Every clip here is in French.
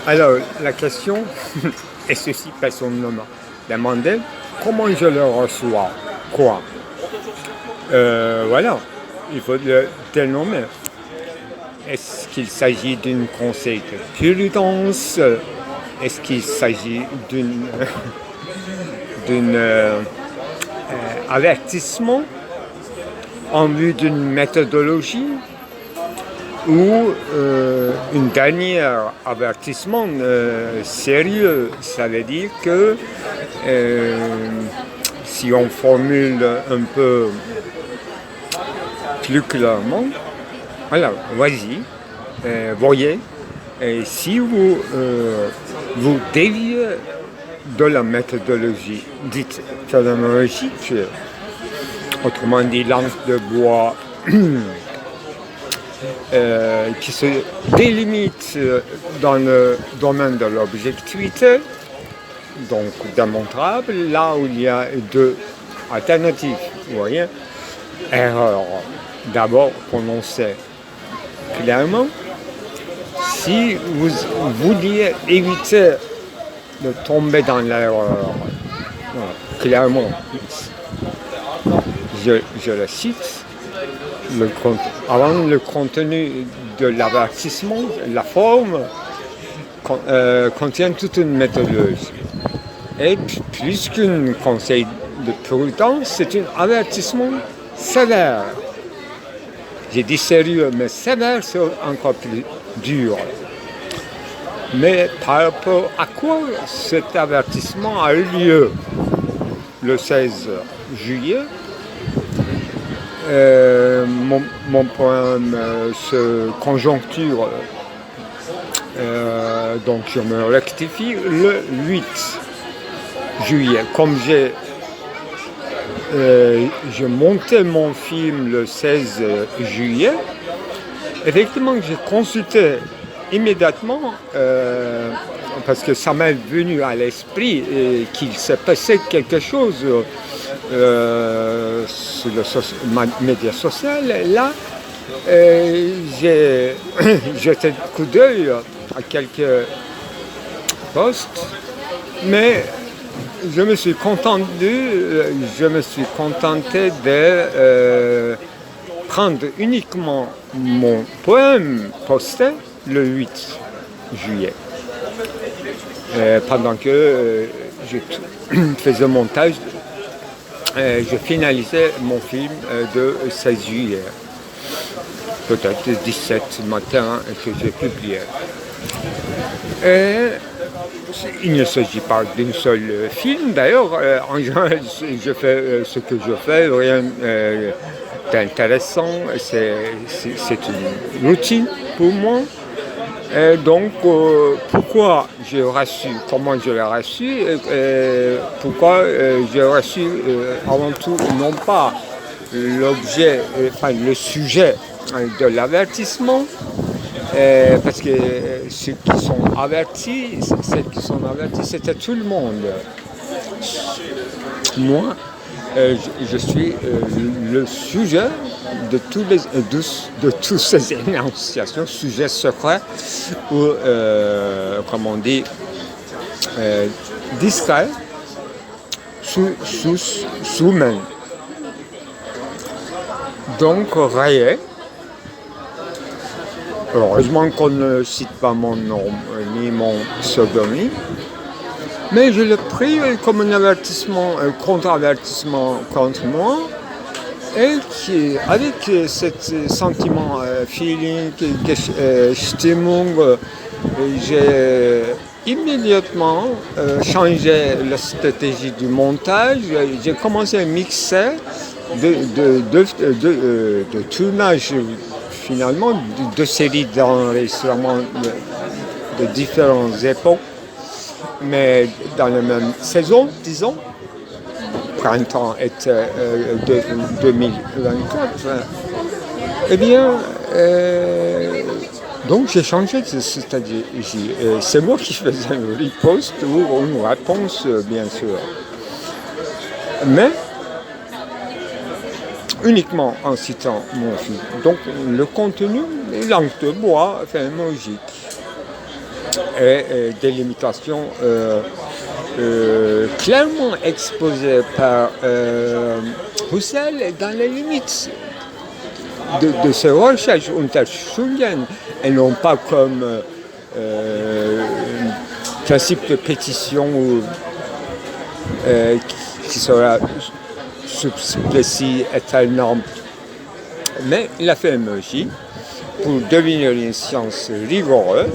Alors, la question est ceci, personne ne m'a demandé comment je le reçois. Quoi? Voilà, il faut le dénommer. Est-ce qu'il s'agit d'une conseil de prudence? Est-ce qu'il s'agit d'un avertissement en vue d'une méthodologie ou un dernier avertissement sérieux? Ça veut dire que si on formule un peu plus clairement, alors vas-y, voyez, si vous déviez de la méthodologie dite phénoménologique, autrement dit langue de bois, qui se délimite dans le domaine de l'objectivité, donc démontrable, là où il y a deux alternatives. Vous voyez, erreur d'abord prononcée clairement. Si vous vouliez éviter de tomber dans l'erreur, clairement, je le cite, avant le contenu de l'avertissement, la forme contient toute une méthodologie. Et plus qu'un conseil de prudence, c'est un avertissement sévère. J'ai dit sérieux, mais sévère, c'est encore plus dur. Mais par rapport à quoi cet avertissement a eu lieu le 16 juillet, mon poème se conjoncture, donc je me rectifie, le 8 juillet. Comme je montais mon film le 16 juillet, effectivement j'ai consulté immédiatement, parce que ça m'est venu à l'esprit qu'il s'est passé quelque chose sur le média social. Là, j'ai jeté un coup d'œil à quelques posts, mais je me suis contenté de prendre uniquement mon poème posté le 8 juillet. Pendant que je faisais le montage, je finalisais mon film de 16 juillet. Peut-être 17 matin que j'ai publié. Il ne s'agit pas d'un seul film, d'ailleurs. En général, je fais ce que je fais, rien d'intéressant. C'est une routine pour moi. Et donc, pourquoi j'ai reçu, comment je l'ai reçu, pourquoi j'ai reçu avant tout, non pas l'objet, le sujet de l'avertissement, parce que ceux qui sont avertis, c'était tout le monde. Moi, je suis le sujet de toutes ces énonciations, sujets secrets ou, comme on dit, discrets, sous-main. Donc, rayé. Heureusement qu'on ne cite pas mon nom ni mon pseudonyme, mais je l'ai pris comme un avertissement, un contre-avertissement contre moi, et avec ce sentiment, feeling, Stimmung, j'ai immédiatement changé la stratégie du montage. J'ai commencé à mixer de tournage, finalement, de séries d'enregistrements de différentes époques, mais dans la même saison, disons, printemps et 2024, eh bien, donc j'ai changé de stratégie. C'est moi qui faisais un riposte ou une réponse, bien sûr. Mais uniquement en citant mon film. Donc le contenu est langue de bois, enfin logique. et des limitations clairement exposées par Husserl dans les limites de ses recherches unterschuliennes, et non pas comme principe de pétition qui sera subspécie et norme. Mais la féminologie, pour devenir une science rigoureuse,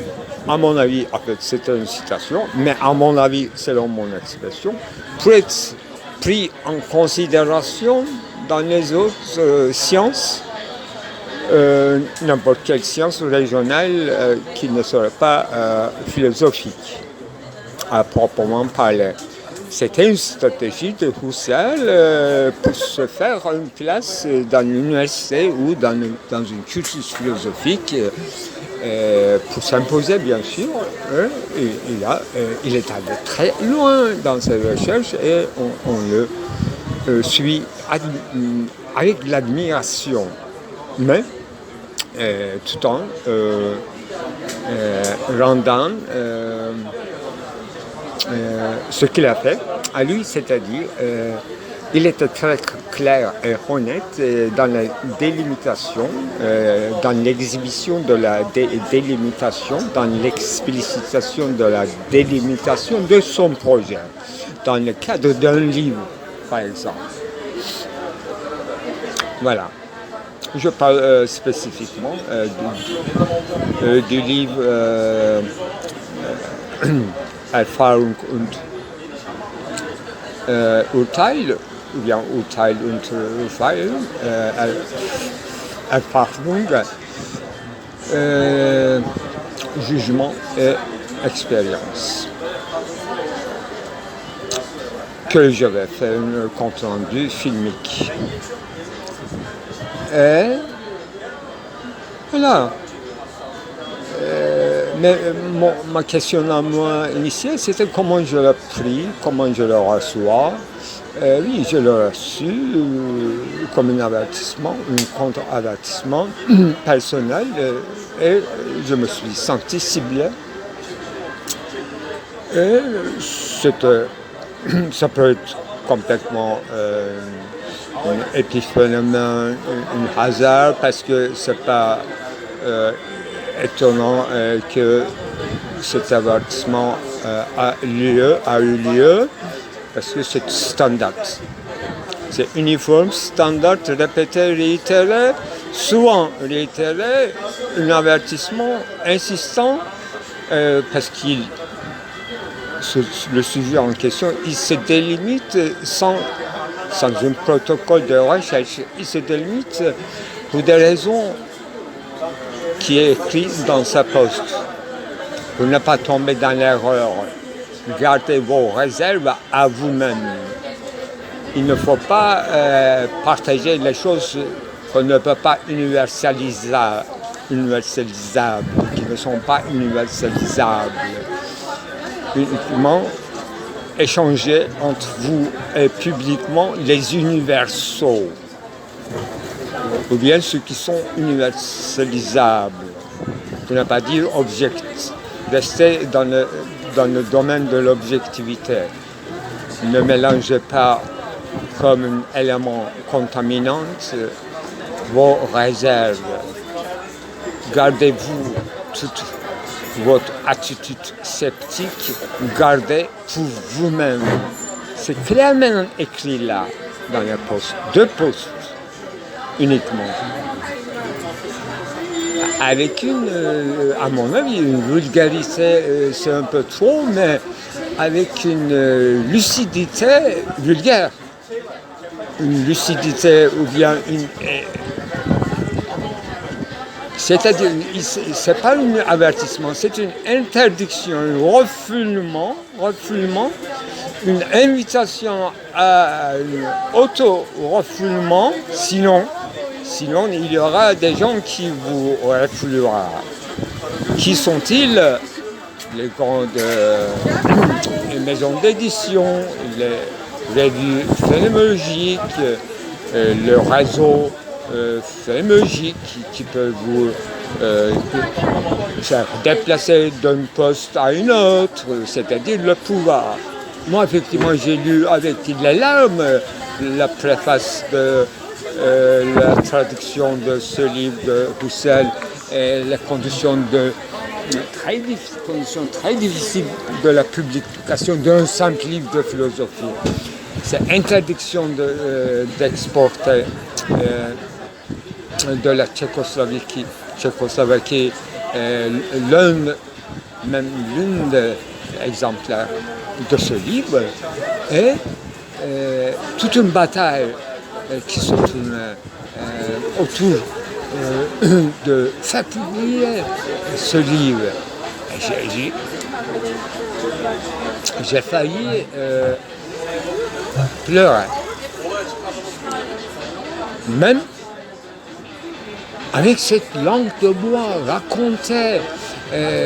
à mon avis, en fait c'est une citation, mais à mon avis, selon mon expression, pour être pris en considération dans les autres sciences, n'importe quelle science régionale qui ne serait pas philosophique, à proprement parler. C'était une stratégie de Husserl pour se faire une place dans l'université ou dans une cursus philosophique, pour s'imposer bien sûr. Et là, il est allé très loin dans ses recherches et on le suit avec l'admiration. Mais tout en rendant ce qu'il a fait à lui, c'est-à-dire il était très clair et honnête dans la délimitation, dans l'exhibition de la délimitation, dans l'explicitation de la délimitation de son projet, dans le cadre d'un livre, par exemple. Voilà. Je parle spécifiquement du livre Erfahrung und Urteil, ou bien Urteil und Urteil, Erfahrung, jugement et expérience, que je vais faire un compte rendu filmique. Et voilà. Mais ma question à moi initiale, c'était comment je l'ai pris, comment je le reçois. Oui, je l'ai reçu comme un avertissement, un contre-avertissement personnel, et je me suis senti ciblé. Et ça peut être complètement un épiphénomène, un hasard, parce que c'est pas étonnant que cet avertissement a eu lieu, parce que c'est standard. C'est uniforme, standard, répété, réitéré, souvent réitéré, un avertissement insistant, parce qu'il le sujet en question, il se délimite sans un protocole de recherche, il se délimite pour des raisons qui est écrit dans sa poste. Pour ne pas tomber dans l'erreur, gardez vos réserves à vous-même. Il ne faut pas partager les choses qu'on ne peut pas universalisables, qui ne sont pas universalisables. Uniquement échanger entre vous et publiquement les universaux, ou bien ceux qui sont universalisables, pour ne pas dire objectifs. Restez dans le domaine de l'objectivité. Ne mélangez pas comme un élément contaminant vos réserves. Gardez-vous toute votre attitude sceptique, gardez pour vous-même. C'est clairement écrit là, dans les postes, 2 postes uniquement. Avec à mon avis, une vulgarité, c'est un peu trop, mais avec une lucidité vulgaire. Une lucidité ou bien une... C'est-à-dire, ce n'est pas un avertissement, c'est une interdiction, un refoulement, une invitation à un auto-refoulement, sinon il y aura des gens qui vous refouleront. Qui sont-ils? Les grandes les maisons d'édition, les revues phénoménologiques, le réseau fémologiques qui peuvent vous faire déplacer d'un poste à un autre, c'est-à-dire le pouvoir. Moi, effectivement, j'ai lu avec les larmes la préface de la traduction de ce livre de Roussel et les conditions très difficiles de la publication d'un simple livre de philosophie. C'est interdiction d'exporter de la Tchécoslovaquie l'une des exemplaires de ce livre et toute une bataille qui se tourne autour de faire publier ce livre. J'ai failli pleurer. Même avec cette langue de bois, raconter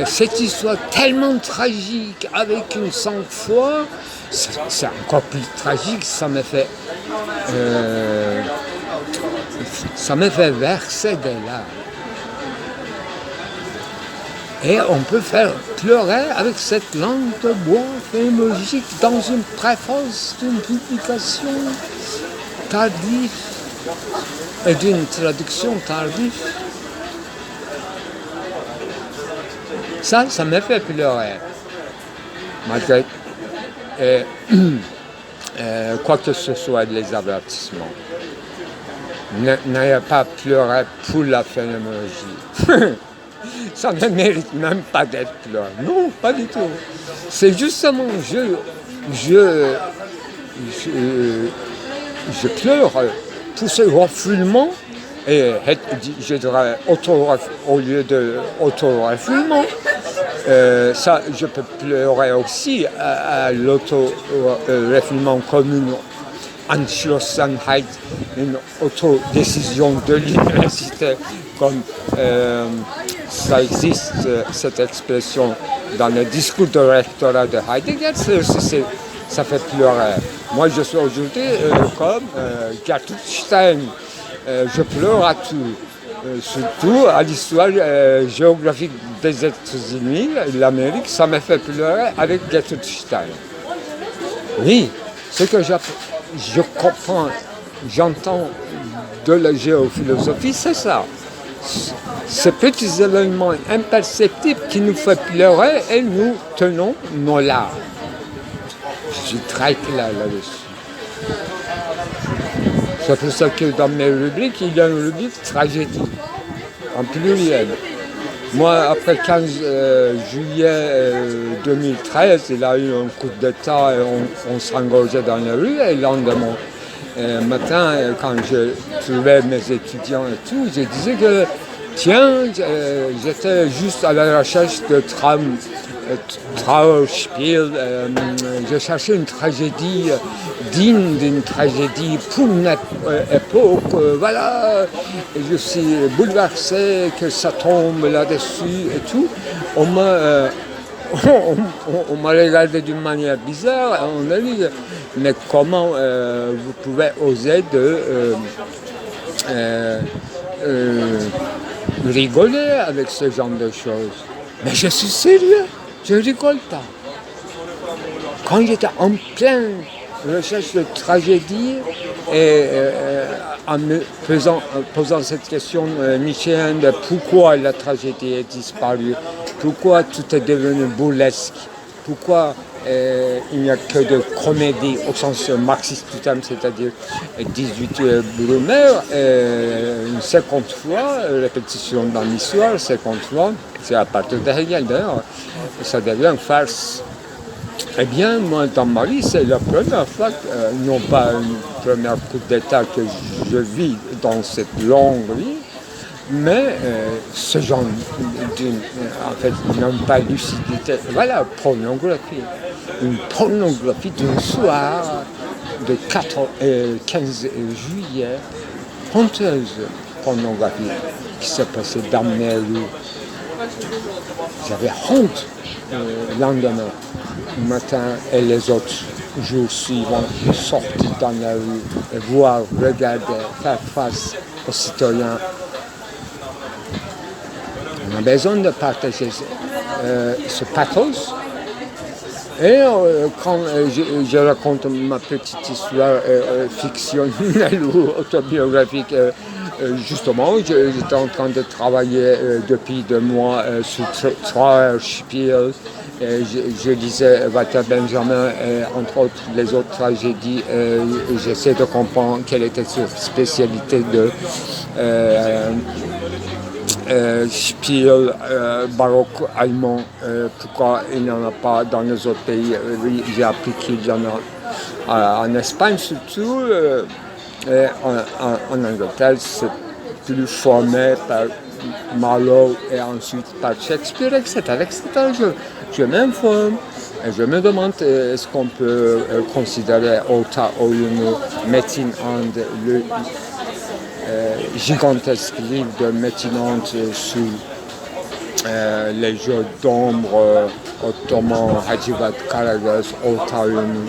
cette histoire tellement tragique avec une sang-froid, c'est encore plus tragique, ça me fait verser des larmes. Et on peut faire pleurer avec cette langue de bois fémologique dans une préface d'une publication tardive et d'une traduction tardive. Ça me fait pleurer. Malgré quoi que ce soit les avertissements. N'ayez pas pleuré pour la phénoménologie. Ça ne mérite même pas d'être pleuré. Non, pas du tout. C'est justement, je pleure pour ce refoulement, et je dirais au lieu de auto-refoulement. Ça, je peux pleurer aussi à l'auto-refoulement comme une Entschlossenheit, une autodécision de l'université, comme ça existe, cette expression dans le discours de rectorat de Heidegger, ça fait pleurer. Moi, je suis aujourd'hui comme Gertrude Stein. Je pleure à tout, surtout à l'histoire géographique des États-Unis, l'Amérique, ça me fait pleurer avec Gertrude Stein. Oui, ce que je comprends, j'entends de la géophilosophie, c'est ça. Ces petits éléments imperceptibles qui nous font pleurer et nous tenons nos larmes. Je suis très clair là-dessus. C'est pour ça que dans mes rubriques, il y a une rubrique tragédie, en pluriel. Moi, après 15 juillet 2013, il a eu un coup d'État et on s'engorgeait dans la rue. Et le lendemain matin, quand je trouvais mes étudiants et tout, je disais que, tiens, j'étais juste à la recherche de Trauerspiel. Je cherchais une tragédie digne d'une tragédie pour notre époque. Voilà, je suis bouleversé que ça tombe là-dessus et tout. On m'a regardé d'une manière bizarre. On a dit, mais comment vous pouvez oser de rigoler avec ce genre de choses? Mais je suis sérieux, je ne rigole pas. Quand j'étais en pleine recherche de tragédie et en me posant cette question nietzschéenne de pourquoi la tragédie est disparue, pourquoi tout est devenu burlesque, pourquoi il n'y a que de comédie au sens marxiste du terme, c'est-à-dire 18 Brumaire, une 50 fois, répétition dans l'histoire, 50 fois, c'est à partir de Hegel d'ailleurs, ça devient une farce. Eh bien, moi, dans ma vie, c'est la première fois, non pas une première coup d'État que je vis dans cette longue vie, mais ce genre en fait, non pas lucidité, voilà, pornographie. Une pornographie d'un soir de 15 juillet, honteuse pornographie qui s'est passée dans mes rues. J'avais honte le lendemain, le matin et les autres jours suivants, sortis dans la rue et voir, regarder, faire face aux citoyens. On a besoin de partager ce pathos. Et quand je raconte ma petite histoire fictionnelle ou autobiographique, justement, j'étais en train de travailler depuis 2 mois sur 3 spiels. Je lisais Walter Benjamin et entre autres les autres tragédies. J'essaie de comprendre quelle était sa spécialité de Spiel baroque allemand, pourquoi il n'y en a pas dans les autres pays. J'ai appris qu'il y en a en Espagne surtout, et en Angleterre c'est plus formé par Marlowe et ensuite par Shakespeare, etc. Je m'informe et je me demande est-ce qu'on peut considérer Orta Oyun'u, Metin And, le gigantesque livre de Metin And sur les jeux d'ombre ottomans, Hacivat Karagöz, Orta Oyun'u.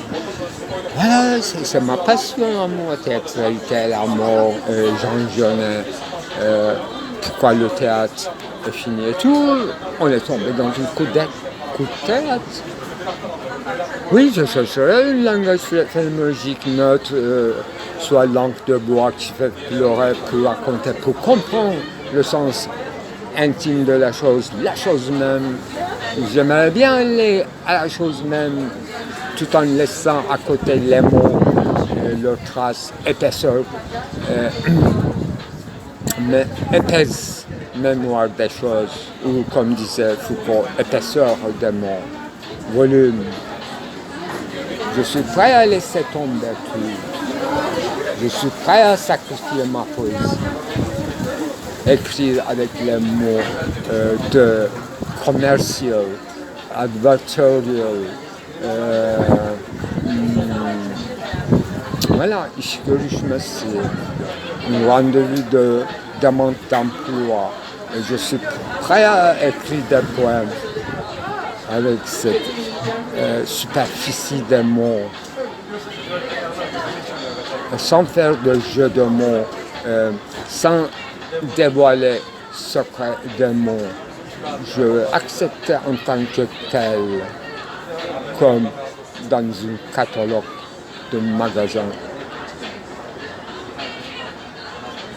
Voilà, c'est ma passion à moi, théâtralité, la mort, Jean Genet, pourquoi le théâtre est fini et tout. On est tombé dans un coup de théâtre. Oui, je chercherai une langage phénoménologique neutre, soit langue de bois qui fait pleurer pour raconter, pour comprendre le sens intime de la chose même. J'aimerais bien aller à la chose même, tout en laissant à côté les mots, leurs traces, épaisseur, mais épaisse mémoire des choses, ou comme disait Foucault, épaisseur des mots, volume. Je suis prêt à laisser tomber tout. Je suis prêt à sacrifier ma poésie. Écrire avec les mots de commercial, advertorial. Voilà, ich görüşmesi, un rendez-vous de demande d'emploi. Et je suis prêt à écrire des poèmes avec cette superficie des mots, sans faire de jeu de mots, sans dévoiler le secret des mots. Je accepte en tant que tel, comme dans un catalogue de magasin.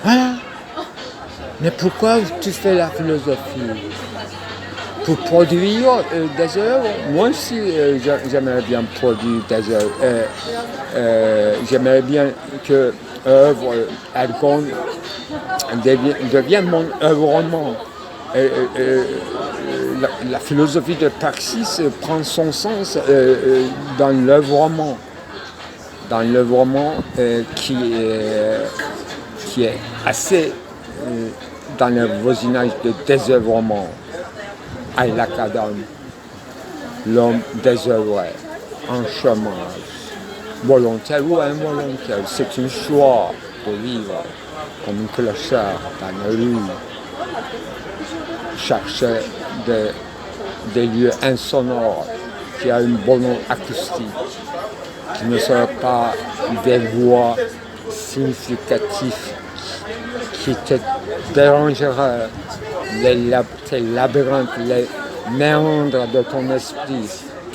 Voilà. Mais pourquoi tu fais la philosophie? Pour produire des œuvres? Moi aussi, j'aimerais bien produire des œuvres. J'aimerais bien que l'œuvre Ergon devienne mon œuvrement. La philosophie de Praxis prend son sens dans l'œuvrement. Dans l'œuvrement qui est assez dans le voisinage de désœuvrement. Al-Akadam, l'homme désœuvré, en chômage, volontaire ou involontaire. C'est un choix de vivre comme un clochard dans la rue, chercher des lieux insonores qui ont une bonne acoustique, qui ne seraient pas des voix significatives qui te dérangeraient, tes labyrinthes, les méandres de ton esprit,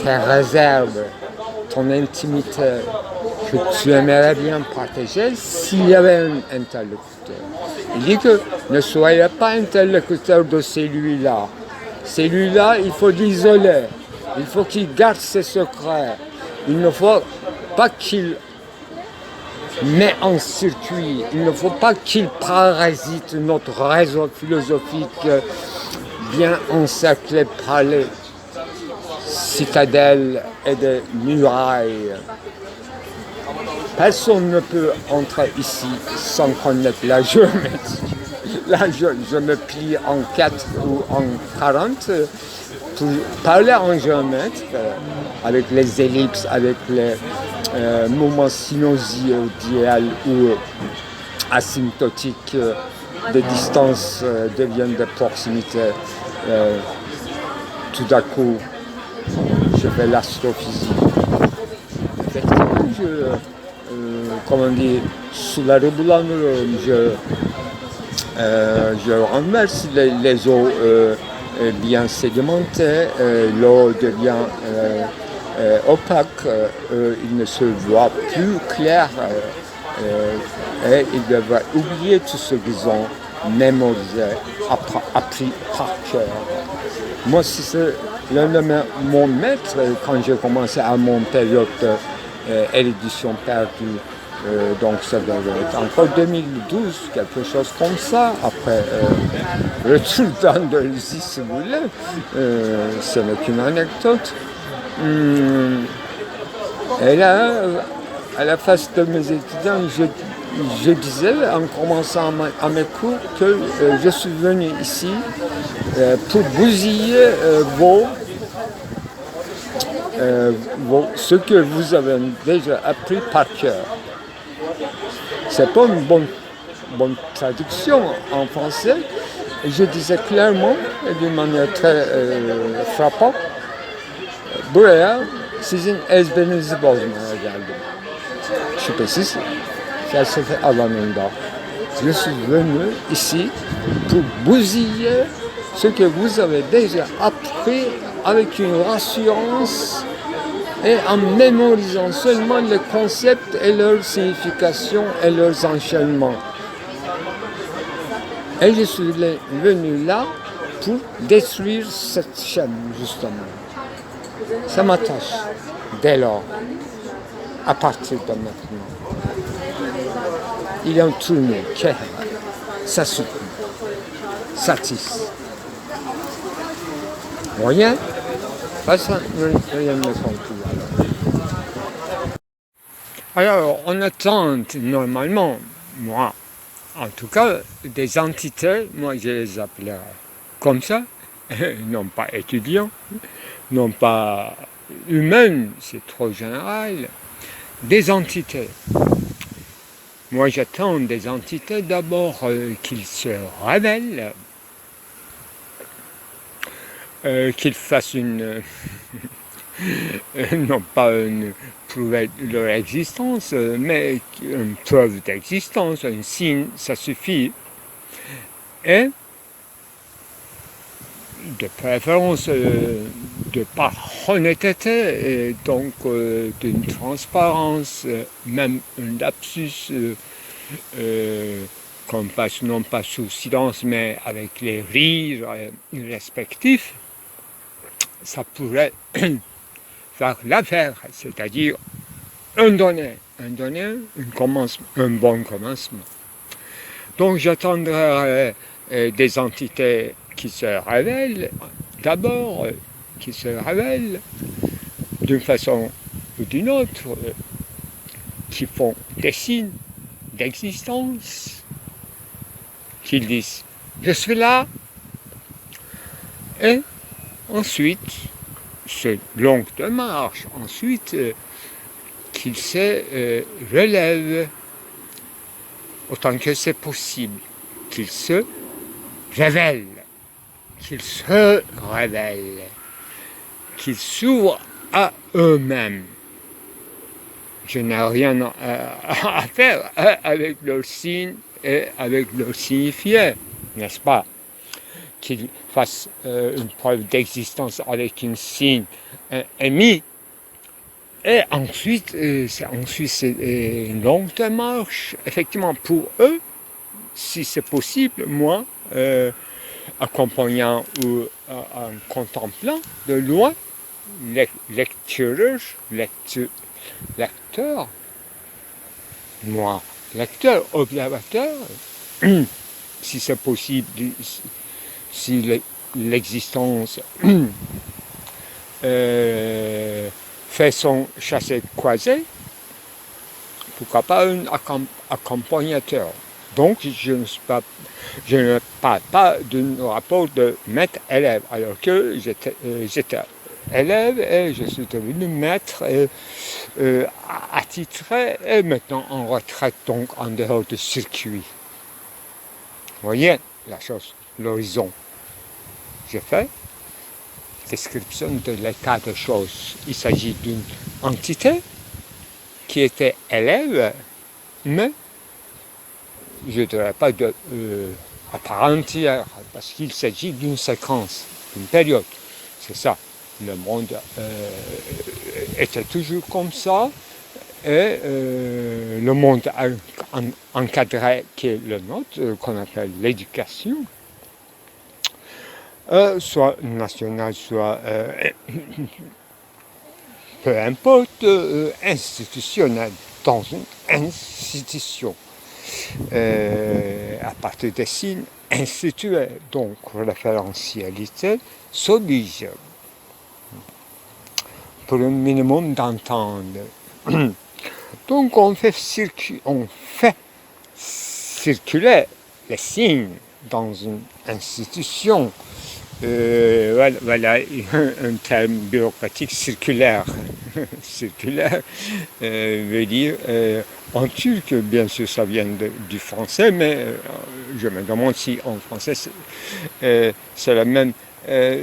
tes réserves, ton intimité, que tu aimerais bien partager s'il y avait un interlocuteur. Il dit que ne soyez pas interlocuteur de celui-là. Celui-là, il faut l'isoler. Il faut qu'il garde ses secrets. Il ne faut pas qu'il met en circuit. Il ne faut pas qu'il parasite notre réseau philosophique bien encerclé par les citadelles et des murailles. Personne ne peut entrer ici sans connaître la géométrie. Là, je me plie en 4 ou en 40 pour parler en géomètre, avec les ellipses, avec les mouvements sinusoïdaux ou asymptotiques, des distances deviennent des proximités. Tout d'un coup, je fais l'astrophysique. Effectivement, comme on dit, suları bulamıyorum. Je renverse les eaux bien sédimentées, l'eau devient opaque, il ne se voit plus clair et ils devraient oublier tout ce qu'ils ont mémorisé, appris par cœur. Moi, c'est l'un de mon maître quand j'ai commencé à mon période d'érudition perdue. Donc ça devait être encore 2012, quelque chose comme ça, après le sultan de Russie, si vous voulez. Ce n'est qu'une anecdote. Et là, à la face de mes étudiants, je disais, en commençant à mes cours, que je suis venu ici pour bousiller ce que vous avez déjà appris par cœur. C'est pas une bonne traduction en français. Je disais clairement et d'une manière très frappante, buraya sizin ezberinizi bozmaya geldim. Şüphesiz felsefe alanında. Je suis venu ici pour bousiller ce que vous avez déjà appris avec une rassurance et en mémorisant seulement les concepts et leurs significations et leurs enchaînements. Et je suis venu là pour détruire cette chaîne, justement. Ça m'attache dès lors, à partir de maintenant. Il y a un tournoi, ça suffit, ça tisse. Rien, rien ne conclut. Alors, on attend normalement, moi, en tout cas, des entités, moi je les appelle comme ça, non pas étudiants, non pas humaines, c'est trop général, des entités. Moi j'attends des entités d'abord qu'ils se révèlent, qu'ils fassent une... non pas une preuve de leur existence, mais une preuve d'existence, un signe, ça suffit. Et de préférence de par honnêteté et donc d'une transparence, même un lapsus qu'on passe non pas sous silence mais avec les rires respectifs, ça pourrait faire l'affaire, c'est-à-dire un bon commencement. Donc j'attendrai des entités qui se révèlent, d'abord, qui se révèlent d'une façon ou d'une autre, qui font des signes d'existence, qui disent « je suis là », et ensuite, c'est longue de marche, ensuite qu'ils se relèvent autant que c'est possible, qu'ils se révèlent, qu'ils s'ouvrent à eux-mêmes. Je n'ai rien à faire avec leurs signes et avec leurs signifiés, n'est-ce pas? Qu'ils fassent une preuve d'existence avec un signe émis. Et ensuite, c'est une longue marche, effectivement, pour eux, si c'est possible, moi, accompagnant ou en contemplant de loin, lecteur, moi, lecteur, observateur, si c'est possible, si l'existence fait son chassé-croisé, pourquoi pas un accompagnateur. Donc je ne parle pas d'un rapport de maître-élève, alors que j'étais élève et je suis devenu maître attitré et maintenant en retraite, donc en dehors du circuit. Vous voyez la chose, l'horizon. J'ai fait description de l'état des choses. Il s'agit d'une entité qui était élève, mais je ne dirais pas de à part entière, parce qu'il s'agit d'une séquence, d'une période. C'est ça. Le monde était toujours comme ça, et le monde encadré qui est le nôtre, qu'on appelle l'éducation, soit nationale, soit peu importe, institutionnelle, dans une institution, à partir des signes institués, donc référentialité, s'oblige pour un minimum d'entendre. Donc on fait circuler les signes dans une institution. Voilà un terme bureaucratique, circulaire. Circulaire veut dire, en turc, bien sûr ça vient du français, mais je me demande si en français c'est la même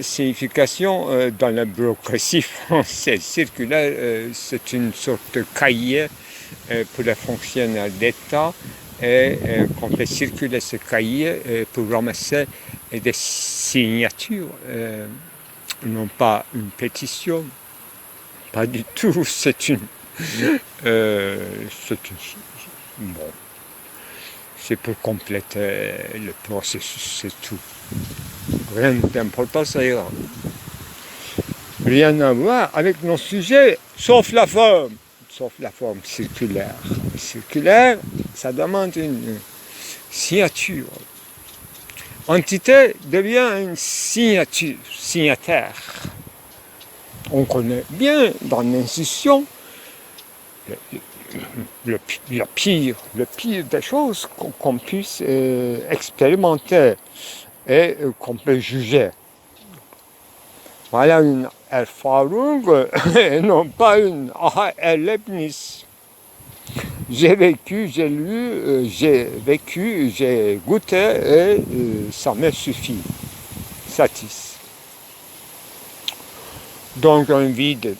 signification dans la bureaucratie française. Circulaire, c'est une sorte de cahier pour les fonctionnaires d'État, et qu'on fait circuler ce cahier pour ramasser des signatures, non pas une pétition, pas du tout, bon, c'est pour compléter le processus, c'est tout. Rien d'important, ça ira. Rien à voir avec nos sujets, sauf la forme circulaire. Circulaire, ça demande une signature. Entité devient une signataire. On connaît bien dans l'institution le pire des choses qu'on puisse expérimenter et qu'on peut juger. Voilà une Erfahrung et non pas une Erlebnis. J'ai vécu, j'ai lu, j'ai goûté et ça me suffit. Satis. Donc un vide,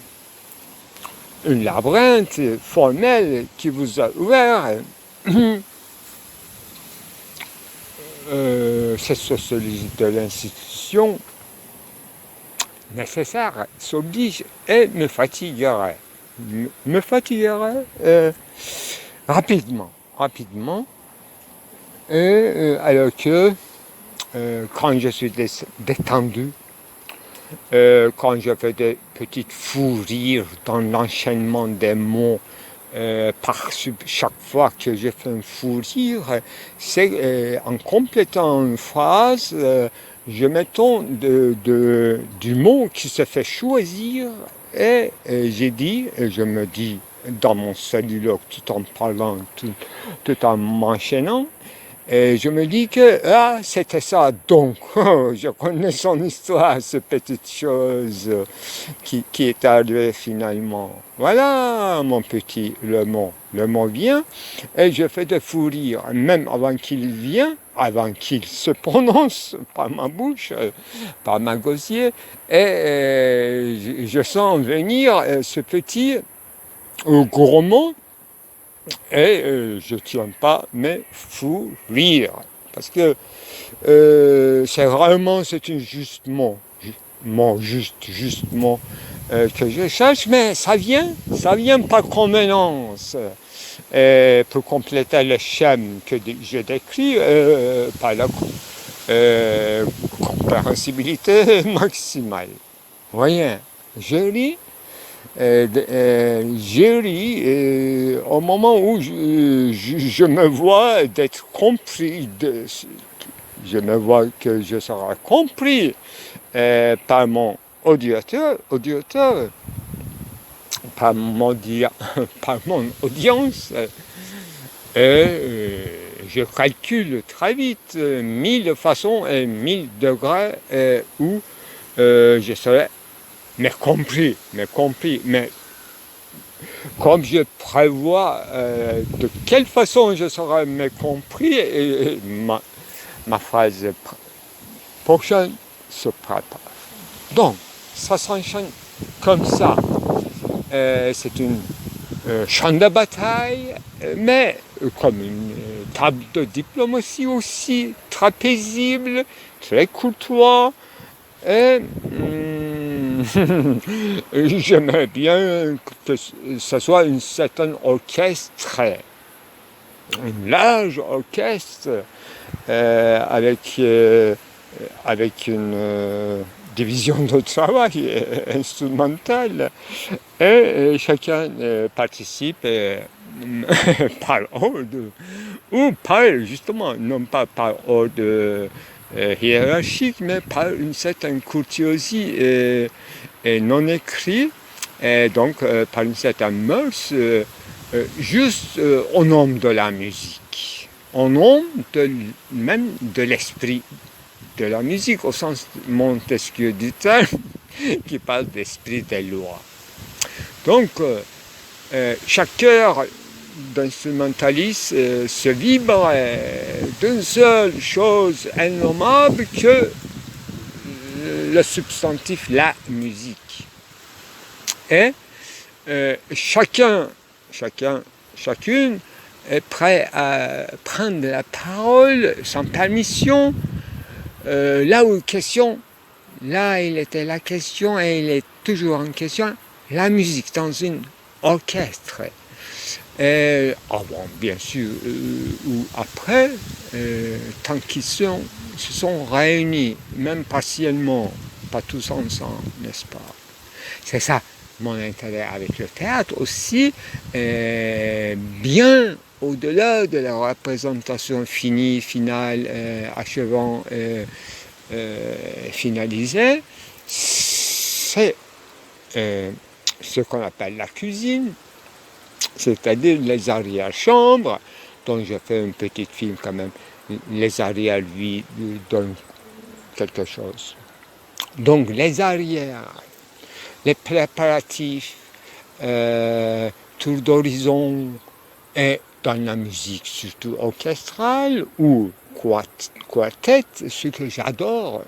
une labyrinthe formelle qui vous a ouvert cette sociologie de l'institution nécessaire s'oblige et me fatiguerait. Rapidement. Et alors que quand je suis détendu, quand je fais des petites fous rires dans l'enchaînement des mots, chaque fois que je fais un fou rire, c'est en complétant une phrase, je m'étonne du mot qui se fait choisir et je me dis dans mon soliloque tout en parlant, tout en m'enchaînant, et je me dis que c'était ça, donc je connais son histoire, cette petite chose qui est arrivée finalement. Voilà mon petit, le mot vient, et je fais des fous rires, même avant qu'il vienne, avant qu'il se prononce par ma bouche, par ma gosier, et je sens venir ce petit gros mot, et je ne tiens pas mes fous rires, parce que c'est un juste mot, juste mot que je cherche, mais ça vient par convenance, pour compléter le schème que je décris par la compréhensibilité maximale. Voyez, je lis. Au moment où je me vois d'être compris, je me vois que je serai compris par mon auditeur, par mon audience, et je calcule très vite 1000 façons et 1000 degrés où je serai mais compris, mais comme je prévois de quelle façon je serai compris, et ma phrase prochaine se prépare. Donc, ça s'enchaîne comme ça. C'est une champ de bataille, mais comme une table de diplomatie aussi ultra paisible, très courtois. Et j'aimerais bien que ce soit un certain orchestre, un large orchestre avec une division de travail instrumentale et chacun participe par ordre ou par justement non pas par ordre hiérarchique mais par une certaine courtoisie et non écrit et donc par une certaine mœurs juste au nom de la musique, au nom même de l'esprit de la musique au sens Montesquieu du terme qui parle d'esprit des lois. Donc chaque cœur d'instrumentaliste se vibre d'une seule chose innommable que le substantif la musique. Et chacune est prêt à prendre la parole sans permission. Là où là il était la question et il est toujours en question, la musique dans un orchestre. Bien sûr, ou après, tant qu'ils se sont réunis, même partiellement, pas tous ensemble, n'est-ce pas? C'est ça mon intérêt avec le théâtre aussi, bien au-delà de la représentation finale, achevant, finalisée, c'est ce qu'on appelle la cuisine, c'est-à-dire les arrière-chambres, dont j'ai fait un petit film quand même, les arrières lui donnent quelque chose. Donc les arrières, les préparatifs, tour d'horizon, et dans la musique surtout orchestrale ou quartet, ce que j'adore,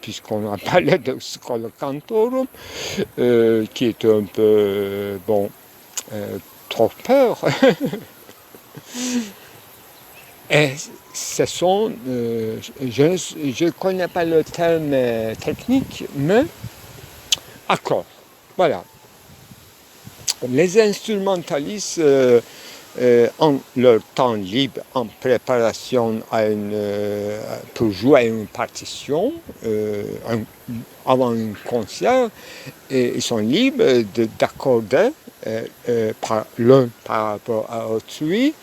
puisqu'on a parlé de Schola Cantorum, qui est un peu, trop peur. Et ce sont, je ne connais pas le terme technique, mais accords. Voilà. Les instrumentalistes ont leur temps libre en préparation pour jouer une partition avant un concert, et ils sont libres d'accorder l'un par rapport à autrui.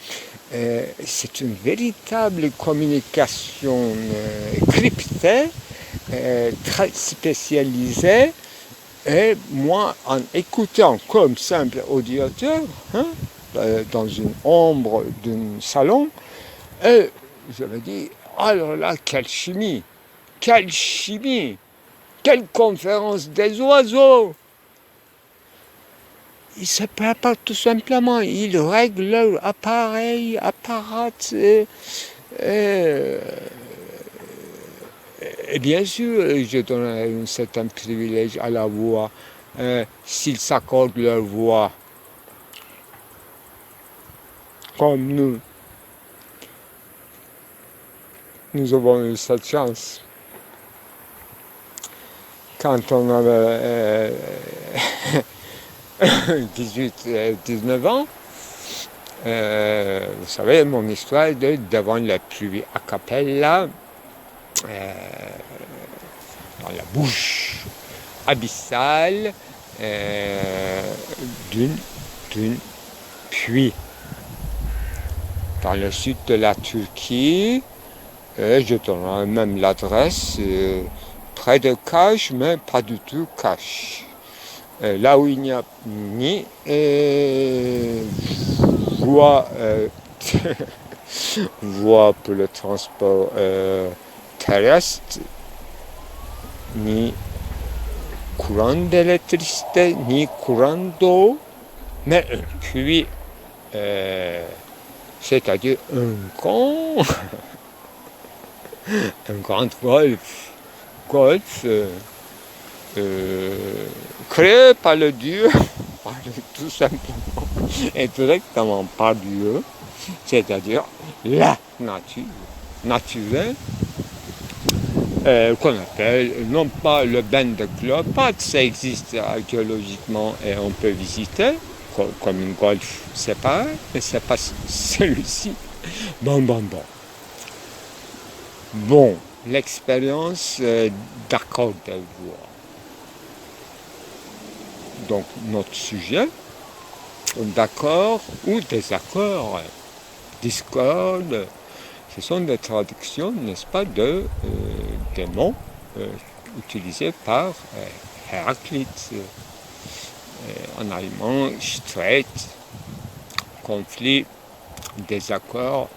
C'est une véritable communication cryptée, très spécialisée. Et moi, en écoutant comme simple auditeur, dans une ombre d'un salon, et je me dis, alors là, quelle chimie, quelle conférence des oiseaux. Ils se préparent tout simplement, ils règlent leur apparat, et bien sûr, je donnerai un certain privilège à la voix, s'ils s'accordent leur voix, comme nous avons eu cette chance. Quand on avait 18-19 ans, vous savez, mon histoire devant la pluie a cappella, dans la bouche abyssale d'une puits dans le sud de la Turquie. Je donnerai même l'adresse, près de Kaş, mais pas du tout Kaş. Là où il n'y a ni voie pour le transport terrestre, ni courant d'électricité, ni courant d'eau, mais un puits, c'est-à-dire un grand golfe créé par le Dieu, tout simplement, et directement par Dieu, c'est-à-dire la nature. naturel qu'on appelle non pas le bain de Cléopâtre, ça existe archéologiquement et on peut visiter, comme une golfe, c'est pareil, mais c'est pas celui-ci. Bon, l'expérience d'accord de voix. Donc notre sujet, d'accord ou désaccord, discorde, ce sont des traductions, n'est-ce pas, des mots utilisés par Héraclite. En allemand, Streit, conflit, désaccord,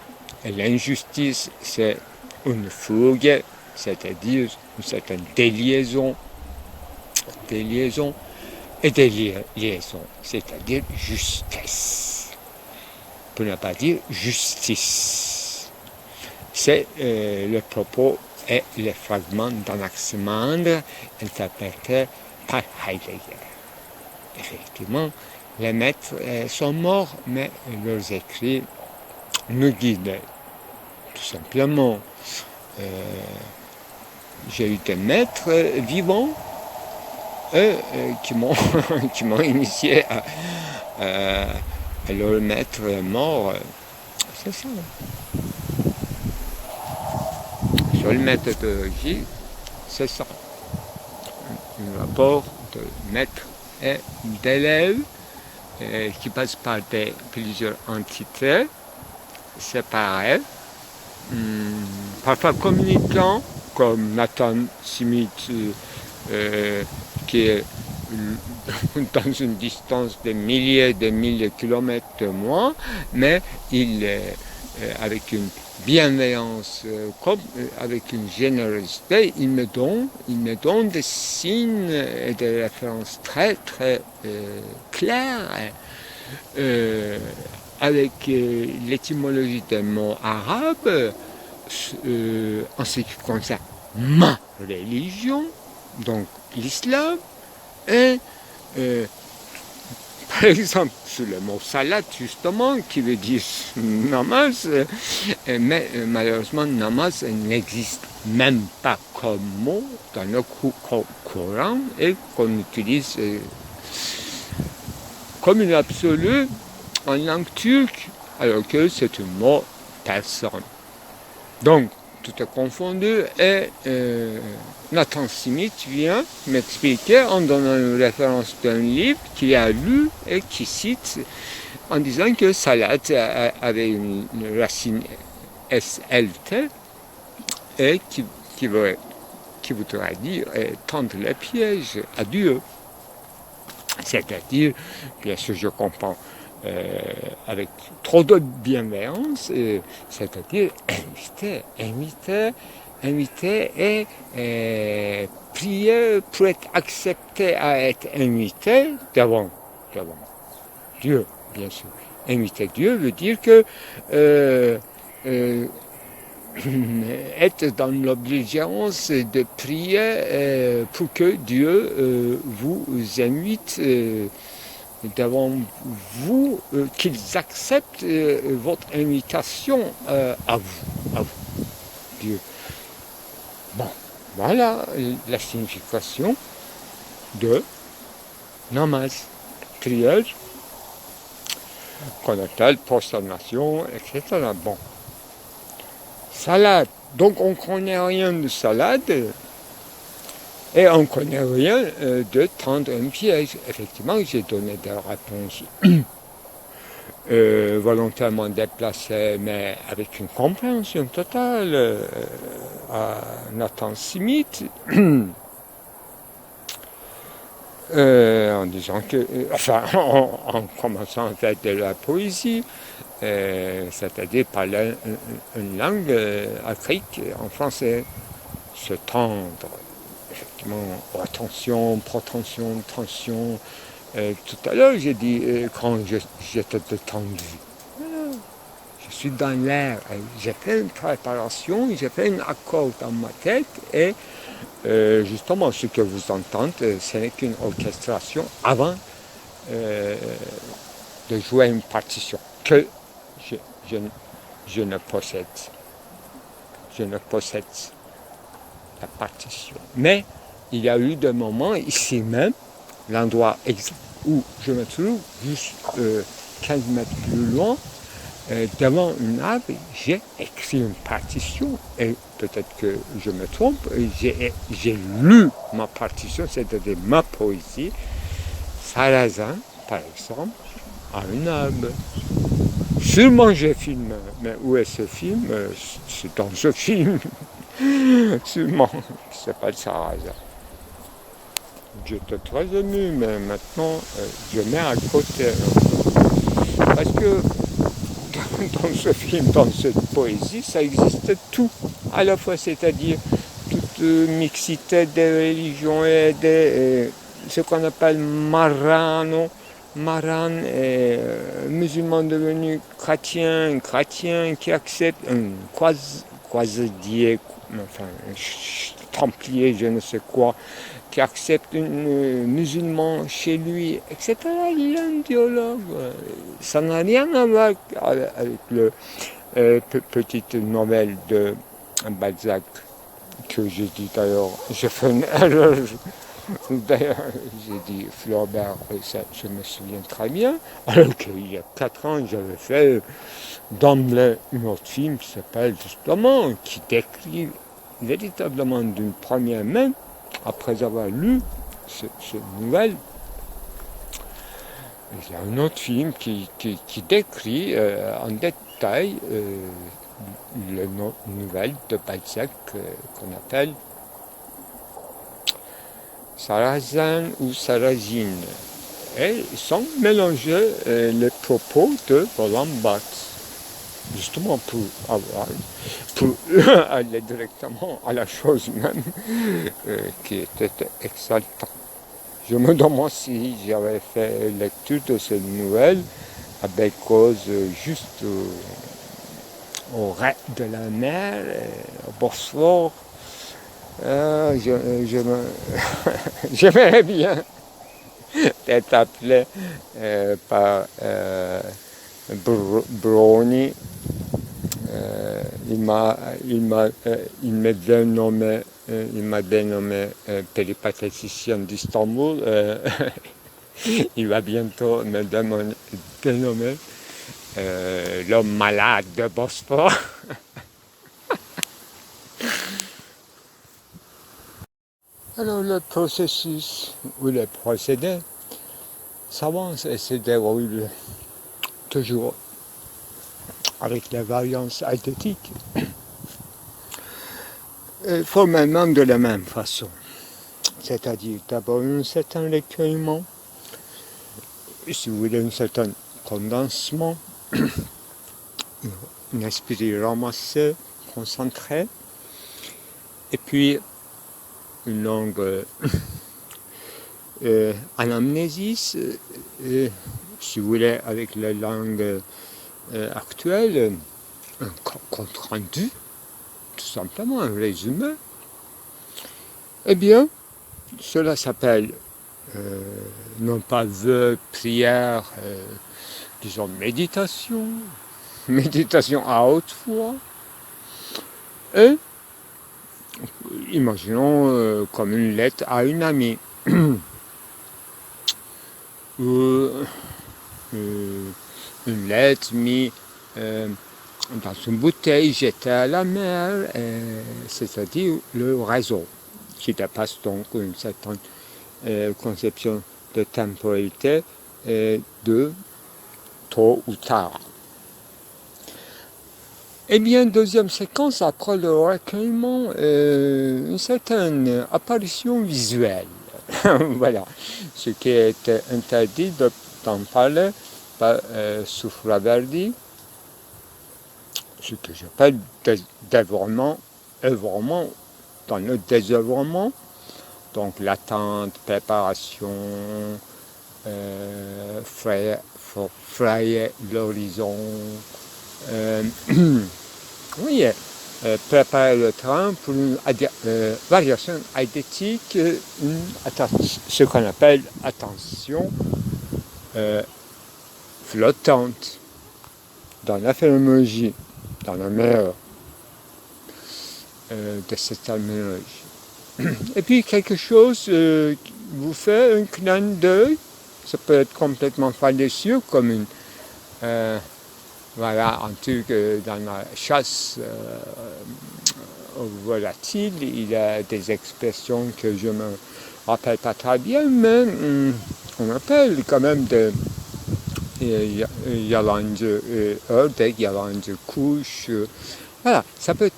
et l'injustice, c'est une fougue, c'est-à-dire une certaine déliaison, et déliaison, c'est-à-dire justesse, pour ne pas dire justice. C'est le propos et les fragments d'Anaximandre interprétés par Heidegger. Effectivement, les maîtres sont morts, mais leurs écrits nous guident, tout simplement. J'ai eu des maîtres vivants qui m'ont initié à leur maître mort. C'est ça. Sur la méthodologie, c'est ça. Un rapport de maître et d'élève qui passe par plusieurs entités séparées, parfois communiquant, comme Nathan Smith, qui est dans une distance de milliers de kilomètres de moi, mais il est avec une bienveillance, avec une générosité, il me donne des signes et des références très très claires avec l'étymologie des mots arabes en ce qui concerne ma religion, donc l'islam, et par exemple, sur le mot salat, justement, qui veut dire namaz, mais malheureusement, namaz n'existe même pas comme mot dans le Coran et qu'on utilise comme une absolue en langue turque, alors que c'est un mot persan. Donc, tout est confondu et Nathan Smith vient m'expliquer en donnant une référence d'un livre qu'il a lu et qui cite en disant que Salat avait une racine SLT et qui voudra dire tendre les pièges à Dieu. C'est-à-dire, bien sûr je comprends avec trop de bienveillance, c'est-à-dire inviter et prier pour être accepté à être invité devant Dieu, bien sûr. Inviter Dieu veut dire que être dans l'obligation de prier pour que Dieu vous invite devant vous, qu'ils acceptent votre invitation à vous, Dieu. Bon, voilà la signification de namaz, prière, qu'on appelle prosternation, etc. Bon. Salade. Donc on ne connaît rien de salade et on ne connaît rien de tendre un piège. Effectivement, j'ai donné des réponses volontairement déplacées, mais avec une compréhension totale à Nathan Smith. En disant que, en commençant à faire de la poésie, c'est-à-dire parler une langue afrique en français, se tendre, effectivement, attention, protension, tension. Tout à l'heure, j'ai dit, quand j'étais détendu, voilà, je suis dans l'air, j'ai fait une préparation, j'ai fait un accord dans ma tête, et justement, ce que vous entendez, ce n'est qu'une orchestration avant de jouer une partition que je ne possède. je ne possède la partition. Mais il y a eu des moments ici même, l'endroit exact où je me trouve, juste 15 mètres plus loin, devant une arbre, j'ai écrit une partition, et peut-être que je me trompe, j'ai lu ma partition, c'est-à-dire ma poésie, Sarrazin, par exemple, à une arbre. Sûrement j'ai filmé, mais où est ce film? C'est dans ce film, sûrement, qui s'appelle Sarrazin. J'étais très ému, mais maintenant, je mets à côté. Parce que dans ce film, dans cette poésie, ça existe tout à la fois, c'est-à-dire toute mixité des religions et ce qu'on appelle marano, maran, musulmans devenus chrétiens qui acceptent un croisadier, enfin, templier, je ne sais quoi, qui accepte un musulman chez lui, etc. Il est un dialogue. Ça n'a rien à voir avec le petite nouvelle de Balzac que j'ai dit d'ailleurs. J'ai fait une erreur. D'ailleurs, j'ai dit Flaubert, ça, je me souviens très bien. Alors qu'il y a 4 ans, j'avais fait d'emblée un autre film qui s'appelle justement, qui décrit véritablement d'une première main, après avoir lu cette nouvelle, il y a un autre film qui décrit en détail la nouvelle de Balzac qu'on appelle Sarrazin ou Sarrazine. Et sans mélanger les propos de Roland Barthes. Justement pour aller directement à la chose même, qui était exaltant. Je me demande si j'avais fait lecture de cette nouvelle avec cause juste au raid de la mer, au Bosphore. J'aimerais bien être appelé par Brownie. Il m'a dénommé péripatéticien d'Istanbul. Il va bientôt me dénommer l'homme malade de Bosphore. Alors le processus ou le procédé s'avance et se déroule toujours avec la variance althétique, formellement de la même façon. C'est-à-dire d'abord un certain recueillement, si vous voulez un certain condensement, un esprit ramassé, concentré, et puis une longue anamnésis, si vous voulez, avec la langue actuelle, un compte rendu, tout simplement un résumé. Eh bien, cela s'appelle non pas vœu, prière, disons méditation à haute voix, et imaginons comme une lettre à une amie, ou une lettre mise dans une bouteille jetée à la mer, c'est-à-dire le réseau, qui dépasse donc une certaine conception de temporalité de tôt ou tard. Eh bien, deuxième séquence, après le recueillement, une certaine apparition visuelle. Voilà, ce qui était interdit d'en parler par Soufraverdi, ce que j'appelle développement, œuvrement, dans le désœuvrement, donc l'attente, préparation, frayer l'horizon, oui, préparer le terrain pour une variation eidétique, ce qu'on appelle attention flottante dans la phénoménologie, dans la mer. de cette terminologie. Et puis quelque chose qui vous fait un clin d'œil, ça peut être complètement fallacieux, comme une... voilà, en tout cas, dans la chasse aux volatiles, il y a des expressions que je me rappelle pas très bien, mais on appelle quand même de yalancı ördek, yalancı kuş. Voilà, ça peut être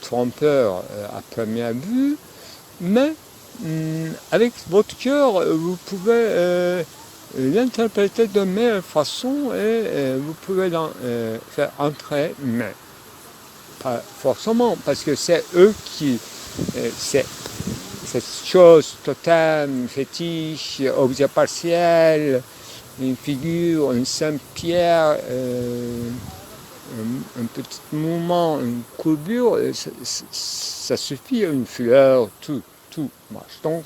trompeur à première vue, mais avec votre cœur, vous pouvez l'interpréter de meilleure façon et vous pouvez faire entrer, mais pas forcément, parce que c'est eux qui, c'est cette chose totale, fétiche, objet partiel, une figure, une simple pierre, un petit mouvement, une courbure, ça suffit, une fleur, tout marche. Donc,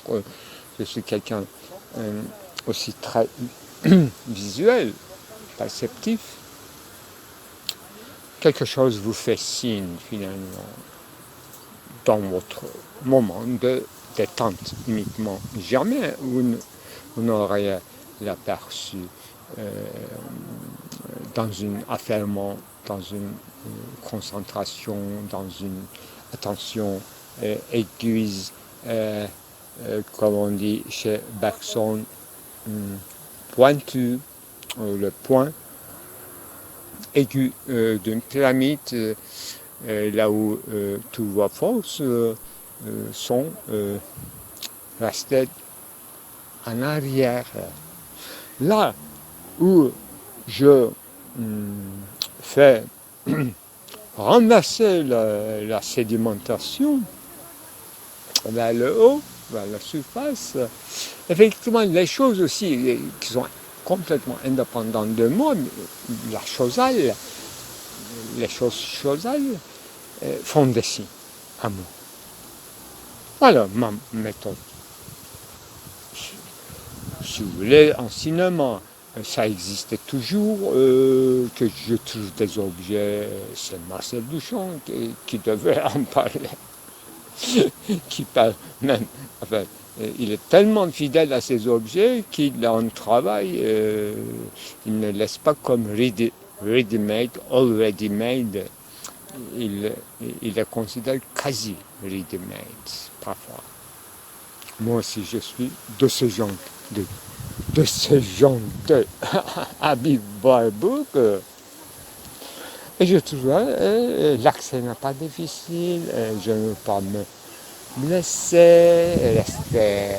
je suis quelqu'un aussi très visuel, perceptif. Quelque chose vous fait signe, finalement, dans votre moment de détente uniquement. Jamais vous n'aurez l'aperçu dans une affairement, dans une concentration, dans une attention aiguise, comme on dit chez Bergson, pointu, le point aigu d'une pyramide, là où toutes vos forces sont restées en arrière. Là où je fais renverser la sédimentation vers le haut, vers la surface, effectivement, les choses aussi qui sont complètement indépendantes de moi, la chosale, les choses chosales font des signes à moi. Voilà ma méthode. Si vous voulez, en cinéma, ça existe toujours, que je trouve des objets, c'est Marcel Duchamp qui devait en parler, qui parle même, enfin, il est tellement fidèle à ses objets qu'il en travaille, il ne laisse pas comme ready-made, already made, il les considère quasi ready-made, parfois. Moi aussi je suis de ce genre de habit Barbour. Et je trouve l'accès n'est pas difficile, je ne veux pas me blesser, rester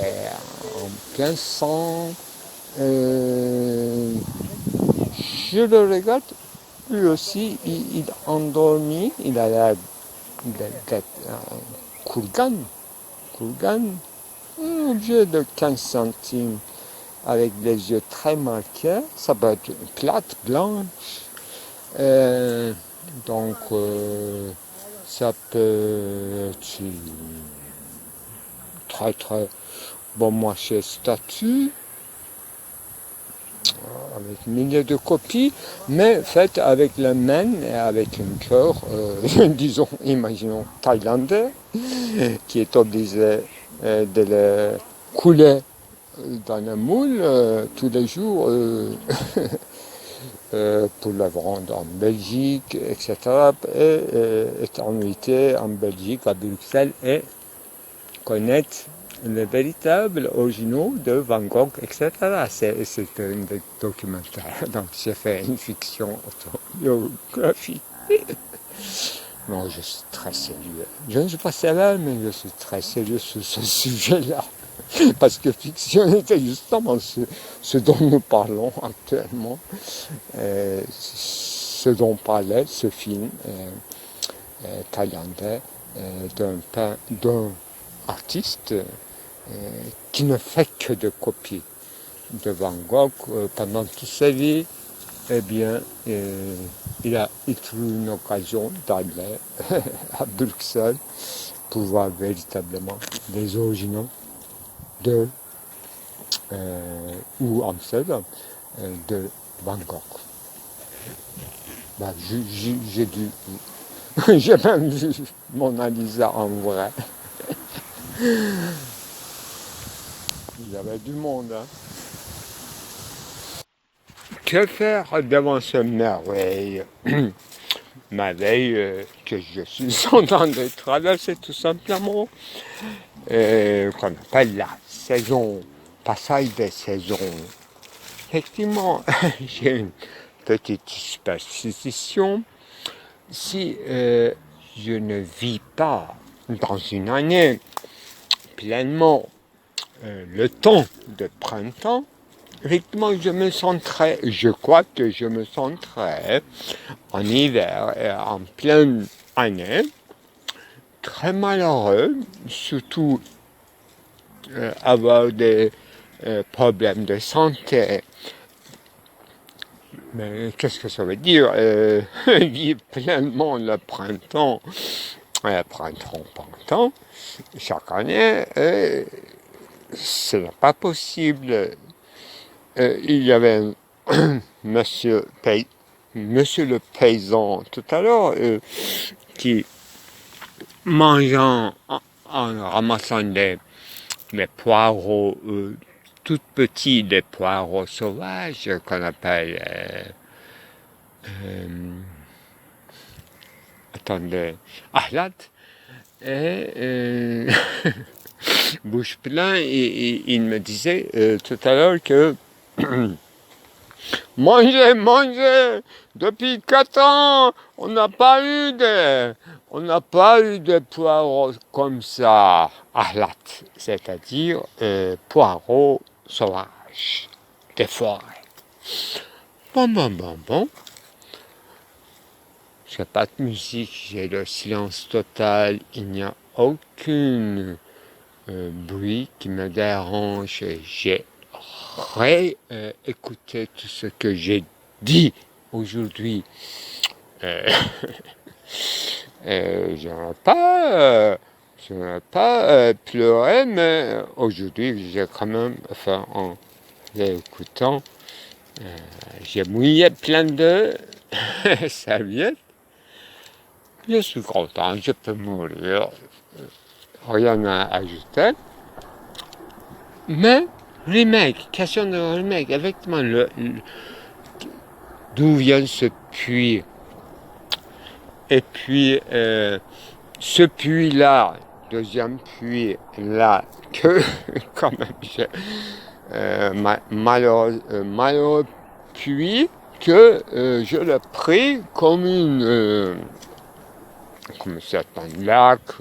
en plein sang. Je le regarde, lui aussi, il endormi, il a l'air d'être Kurgan, un objet de 15 centimes avec des yeux très marqués, ça peut être plate, blanche, donc ça peut être très très bon marché statue, avec milliers de copies, mais faites avec la main et avec un cœur, disons, imaginons, thaïlandais, qui est obligé de le couler dans le moule tous les jours pour le vendre en Belgique, etc. Et est invité en Belgique, à Bruxelles, et connaître les véritables originaux de Van Gogh, etc. C'est un documentaire, donc j'ai fait une fiction autobiographique. Non, je suis très sérieux. Je ne suis pas sérieux, mais je suis très sérieux sur ce sujet-là. Parce que fiction était justement ce dont nous parlons actuellement, ce dont parlait ce film thaïlandais d'un artiste qui ne fait que de copies de Van Gogh pendant toute sa vie. Eh bien, il a trouvé une occasion d'aller à Bruxelles pour voir véritablement les originaux ou Amsterdam de Van Gogh. J'ai dû J'ai même vu Mona Lisa en vrai. Il y avait du monde. Hein. Que faire devant ce merveille merveille que je suis en train de traverser tout simplement, qu'on appelle la saison, passage des saisons. Effectivement, j'ai une petite superstition. Si je ne vis pas dans une année pleinement le temps de printemps, effectivement, je crois que je me sentirais en hiver et en pleine année très malheureux, surtout avoir des problèmes de santé. Mais qu'est-ce que ça veut dire vivre pleinement le printemps, printemps, chaque année, ce n'est pas possible. Il y avait monsieur le paysan tout à l'heure qui, mangeant en ramassant des poireaux tout petits, des poireaux sauvages qu'on appelle attendez, ahlat, et bouche plein, et il me disait tout à l'heure que mangez, depuis 4 ans, on n'a pas eu de poireaux comme ça, ahlat, c'est-à-dire poireaux sauvages, des forêts. Bon. J'ai pas de musique, j'ai le silence total, il n'y a aucun bruit qui me dérange. J'ai réécouté tout ce que j'ai dit aujourd'hui. Je n'ai pas pleuré, mais aujourd'hui j'ai quand même, en l'écoutant, j'ai mouillé plein de serviettes. Je suis content, je peux mourir, rien à ajouter. Mais, question de remake, effectivement, d'où vient ce puits? Et puis, ce puits-là, deuxième puits-là, que quand même j'ai malheureux puits, que je l'ai pris comme comme certains lacs,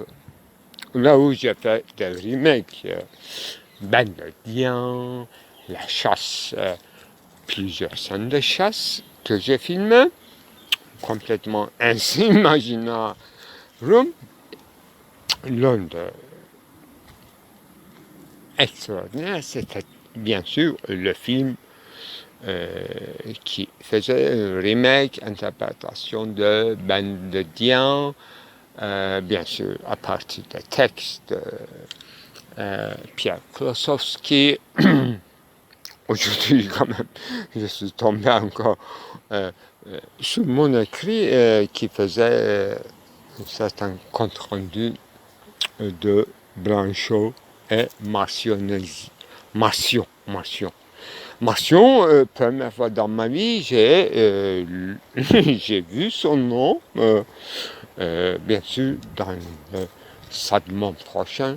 là où j'ai fait des remakes, Ben de Dien, la chasse, plusieurs scènes de chasse que j'ai filmées, complètement inimaginable. L'un de extraordinaire, c'était bien sûr le film qui faisait un remake, interprétation de Ben de Dien, bien sûr à partir des textes de Pierre Klossowski. Aujourd'hui, quand même, je suis tombé encore sur mon écrit qui faisait un certain compte-rendu de Blanchot et Marcionesi. Martion. Première fois dans ma vie, j'ai vu son nom, bien sûr, dans le segment prochain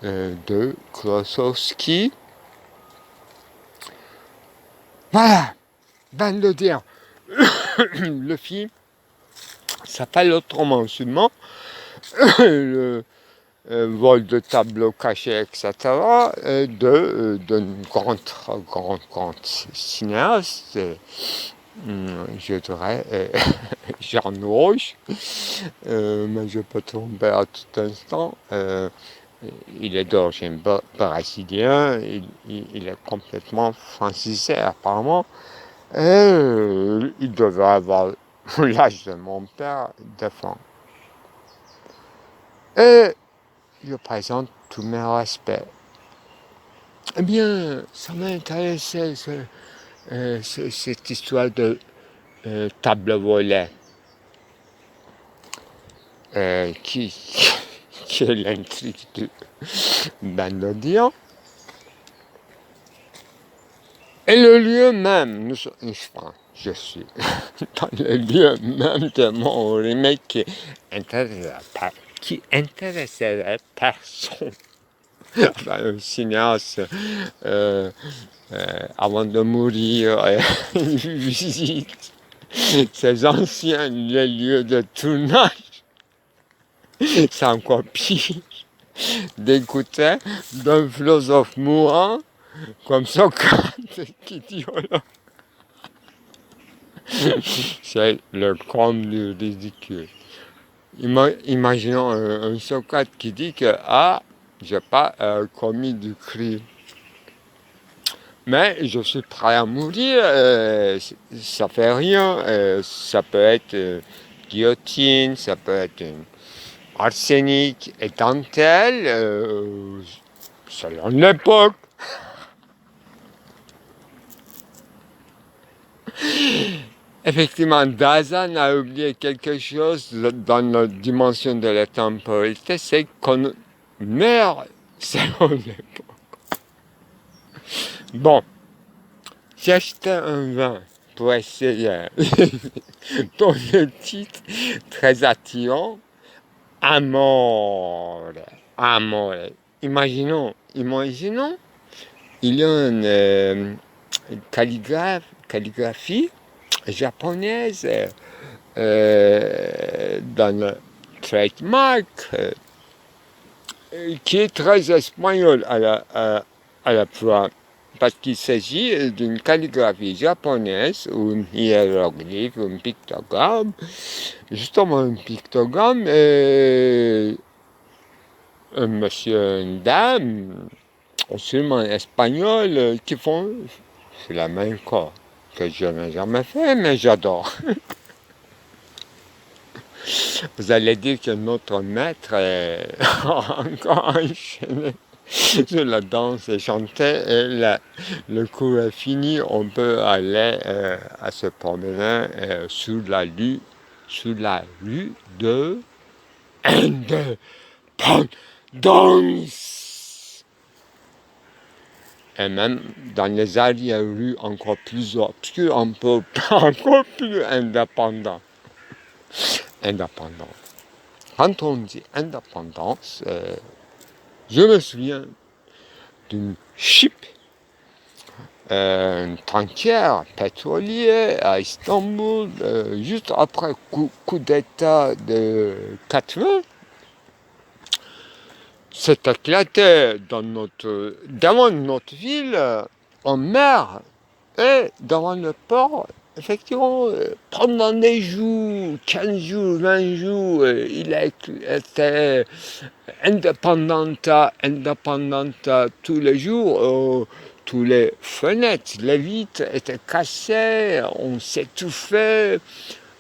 de Klossowski. Voilà, Ben de Dien. Le film s'appelle autrement sûrement le vol de tableaux cachés, etc. D'une grande cinéaste, je dirais Jean Roche, mais je peux tromper à tout instant. Il est d'origine brésilienne, il est complètement francisé apparemment, et il devait avoir l'âge de mon père d'enfant. Et je présente tous mes respects. Eh bien, ça m'a intéressé cette histoire de table volée. qui est l'intrigue de Bandodian. Et le lieu même, je suis dans le lieu même de mon remake qui intéresserait personne. Un cinéaste, avant de mourir, visite ces anciens lieux de tournage. C'est encore pire d'écouter d'un philosophe mourant comme Socrate qui dit voilà. C'est le comble du ridicule. Imaginons un Socrate qui dit que j'ai pas commis du crime. Mais je suis prêt à mourir, ça fait rien. Ça peut être guillotine, ça peut être arsenic et dentelle, selon l'époque. Effectivement, Dazan a oublié quelque chose dans la dimension de la temporalité, c'est qu'on meurt selon l'époque. Bon, j'ai acheté un vin pour essayer, dont le titre très attirant, Amore. Imaginons, il y a une calligraphie japonaise dans le trademark qui est très espagnol à la fois, parce qu'il s'agit d'une calligraphie japonaise ou un hiéroglyphe, un pictogramme, justement un pictogramme, un monsieur, une dame, sûrement espagnol, qui font, c'est la même chose que je n'ai jamais fait, mais j'adore. Vous allez dire que notre maître est encore enchaîné sur la danse et chanter, et le cours est fini, on peut aller à se promener sous la rue de Independence. Et même dans les arrière-rues encore plus obscures, on peut encore plus indépendant. Quand on dit indépendance, je me souviens d'une ship, une tanker pétrolier à Istanbul, juste après le coup d'État de 80. S'est éclaté devant notre ville, en mer, et devant le port. Effectivement, pendant des jours, 15 jours, 20 jours, il a été indépendanta tous les jours. Tous les fenêtres, les vitres étaient cassées, on s'étouffait,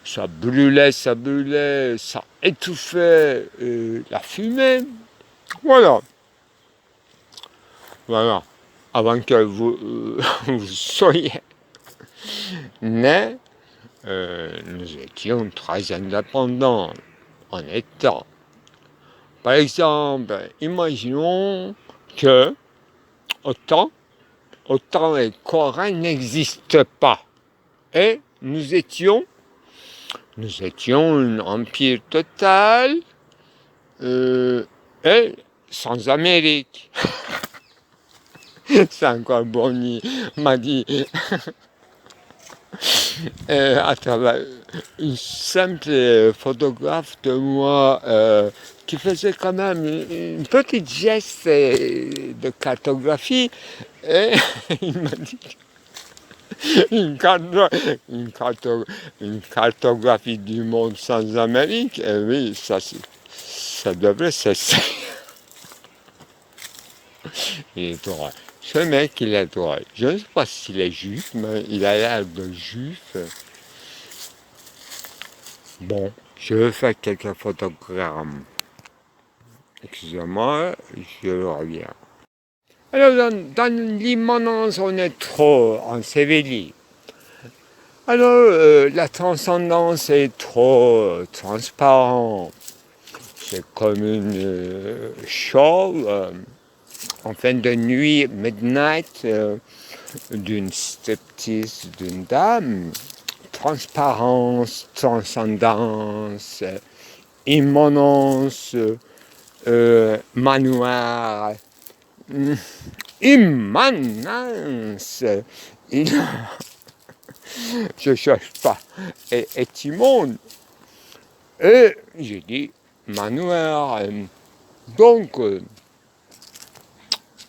ça brûlait, ça étouffait la fumée. Voilà. Avant que vous soyez nés, nous étions très indépendants en étant. Par exemple, imaginons que autant et Corée n'existe pas. Et nous étions un empire total et sans Amérique. C'est encore Bonnie m'a dit à travers une simple photographe de moi qui faisait quand même une petite geste de cartographie, et il m'a dit une cartographie du monde sans Amérique, et oui, ça devrait cesser. Il est drôle. Ce mec, il est drôle. Je ne sais pas s'il est juif, mais il a l'air de juif. Bon, je vais faire quelques photogrammes. Excusez-moi, je reviens. Alors, dans l'immanence, on est trop enseveli. Alors, la transcendance est trop transparente. C'est comme une show en fin de nuit, midnight, d'une striptease d'une dame. Transparence, transcendance, immanence, manoir, immanence. Je cherche pas. Et Timon. Et j'ai dit manoir. Donc,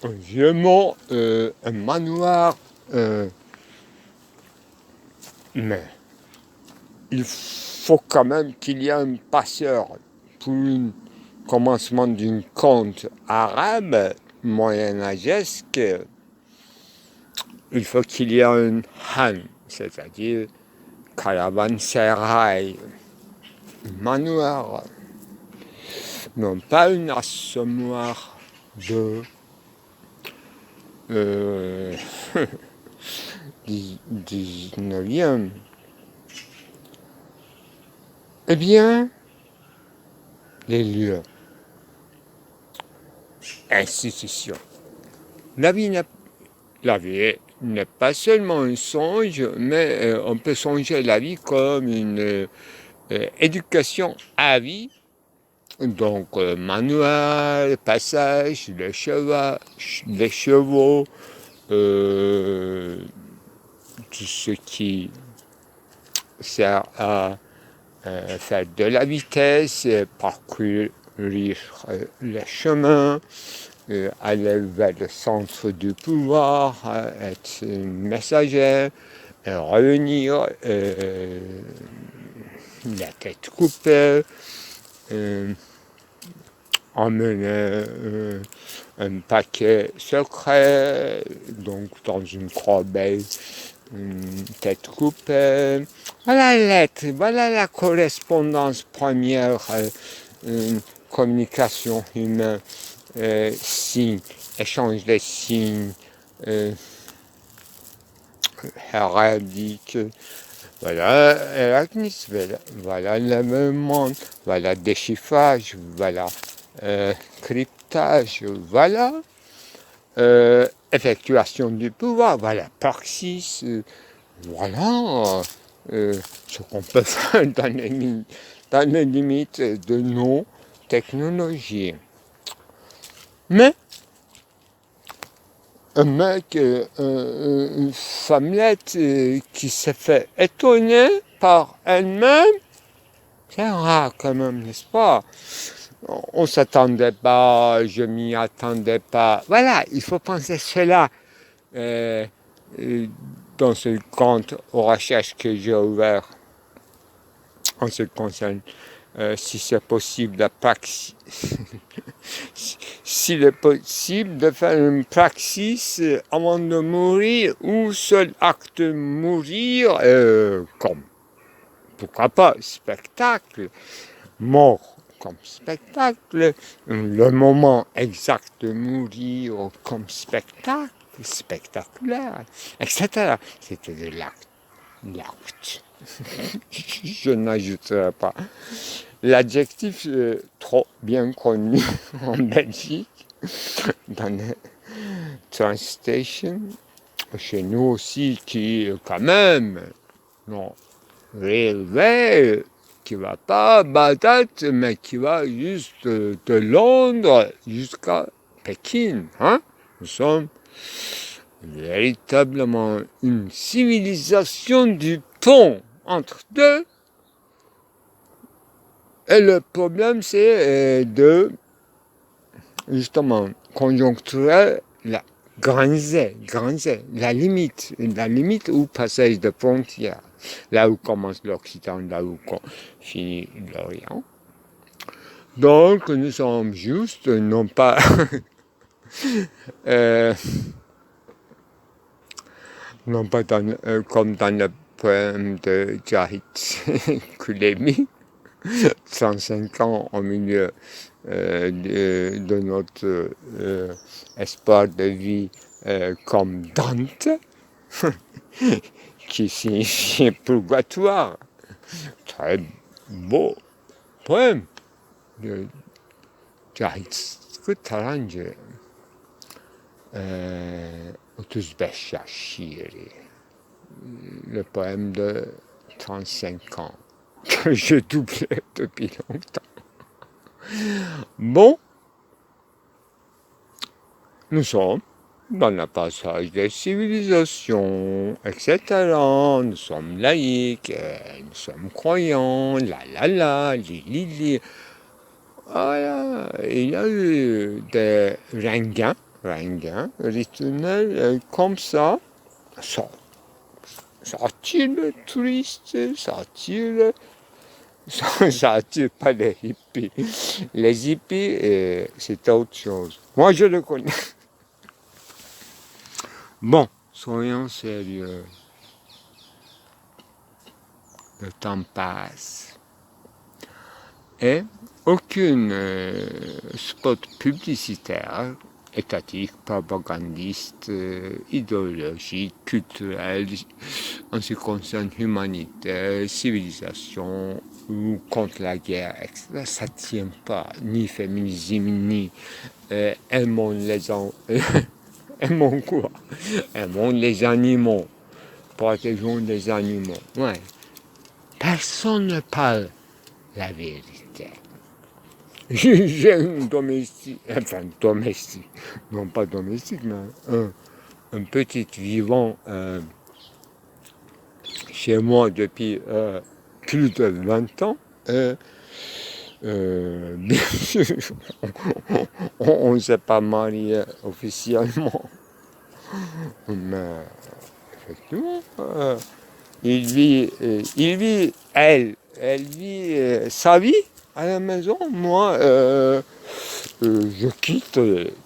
vraiment, un manoir, mais il faut quand même qu'il y ait un passeur pour le commencement d'une conte arabe moyenâgesque. Il faut qu'il y ait un han, c'est-à-dire caravansérail, manoir, non pas une assommoir de 19e. Eh bien, les lieux, institutions. La vie n'est pas seulement un songe, mais on peut songer la vie comme une éducation à vie. Donc, manuel, passage, les chevaux, tout ce qui sert à faire de la vitesse, parcourir les chemins, aller vers le centre du pouvoir, être messager, revenir la tête coupée, emmener un paquet secret, donc dans une corbeille, une tête coupée. Voilà la lettre, voilà la correspondance première, communication humaine, signes, échange des signes, héraldique. Voilà l'arachnisphère, voilà le monde, voilà déchiffrage, voilà cryptage, voilà effectuation du pouvoir, voilà praxis, voilà ce qu'on peut faire dans les limites de nos technologies. Mais un mec, une femmelette qui s'est fait étonner par elle-même, c'est rare quand même, n'est-ce pas? On ne s'attendait pas, je m'y attendais pas. Voilà, il faut penser cela dans ce compte aux recherches que j'ai ouvert en ce qui concerne. Si c'est possible, la praxis. S'il est possible de faire une praxis avant de mourir ou seul acte de mourir, comme, pourquoi pas, spectacle, mort comme spectacle, le moment exact de mourir comme spectacle, spectaculaire, etc. C'était de l'acte. Je n'ajouterai pas. L'adjectif trop bien connu en Belgique, dans les train stations, chez nous aussi, qui quand même, non, railway, qui va pas à Bagdad, mais qui va juste de Londres jusqu'à Pékin. Hein? Nous sommes véritablement une civilisation du pont entre deux. Et le problème, c'est de, justement, conjoncturer la la limite où passage de frontière, là où commence l'Occident, là où finit l'Orient. Donc, nous sommes juste, non pas, non pas comme dans le poème de Jahid Kulemi, 105 ans au milieu de notre espoir de vie comme Dante, qui signifie purgatoire. Très beau poème Cahit Sıtkı Tarancı 35 yaş şiiri. Le poème de 35 ans que j'ai doublé depuis longtemps. Bon, nous sommes dans le passage des civilisations, etc. Nous sommes laïcs, nous sommes croyants, li. Voilà, il y a eu des rengains, rituels comme ça attire le touriste, ça attire pas les hippies. Les hippies, c'est autre chose. Moi, je le connais. Bon, soyons sérieux. Le temps passe. Et aucune spot publicitaire, étatique, propagandiste, idéologique, culturel, en ce qui concerne l'humanité, civilisation, ou contre la guerre, etc., ça ne tient pas, ni féminisme, ni aimons aimons quoi? Aimons les animaux, protégeons les animaux. Ouais. Personne ne parle la vérité. J'ai un domestique, non pas domestique, mais un petit vivant chez moi depuis plus de 20 ans. Bien sûr, on ne s'est pas marié officiellement, mais effectivement, elle vit sa vie à la maison. Moi, je quitte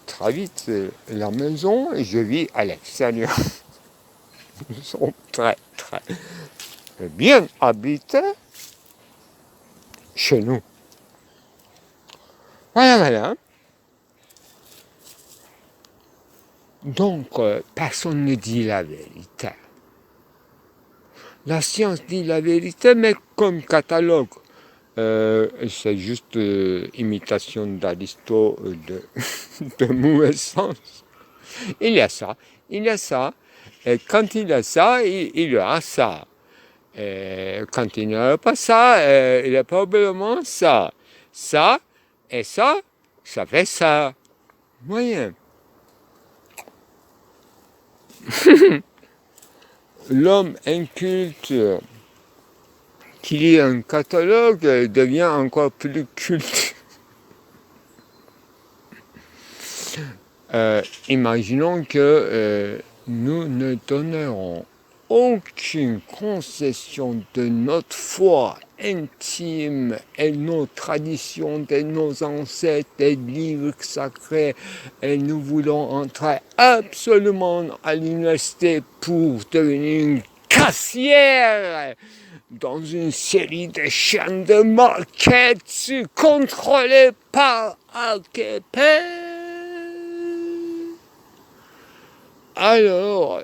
très vite la maison et je vis à l'extérieur. Nous sommes très bien habités chez nous. Voilà. Donc, personne ne dit la vérité. La science dit la vérité, mais comme catalogue. C'est juste imitation d'Aristote de mauvais sens. Il y a ça. Et quand il a ça, il a ça. Et quand il n'a pas ça, il a probablement ça. Ça et ça fait ça. Moyen. L'homme inculte qui lit un catalogue devient encore plus culte. Imaginons que nous ne donnerons aucune concession de notre foi intime et nos traditions de nos ancêtres, des livres sacrés, et nous voulons entrer absolument à l'université pour devenir une caissière dans une série de chaînes de market contrôlées par AKP. Alors,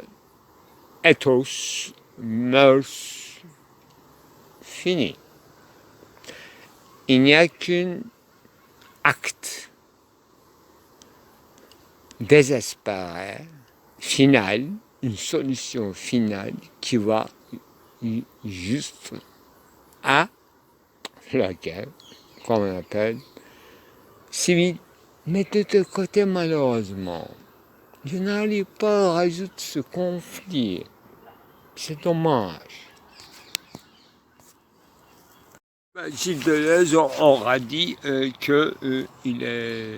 ethos, mœurs, fini. Il n'y a qu'un acte désespéré, final, une solution finale qui va juste à la guerre, comme on appelle, civile. Mais de l'autre côté, malheureusement, je n'arrive pas à résoudre ce conflit. C'est dommage. Gilles Deleuze aura dit qu'il est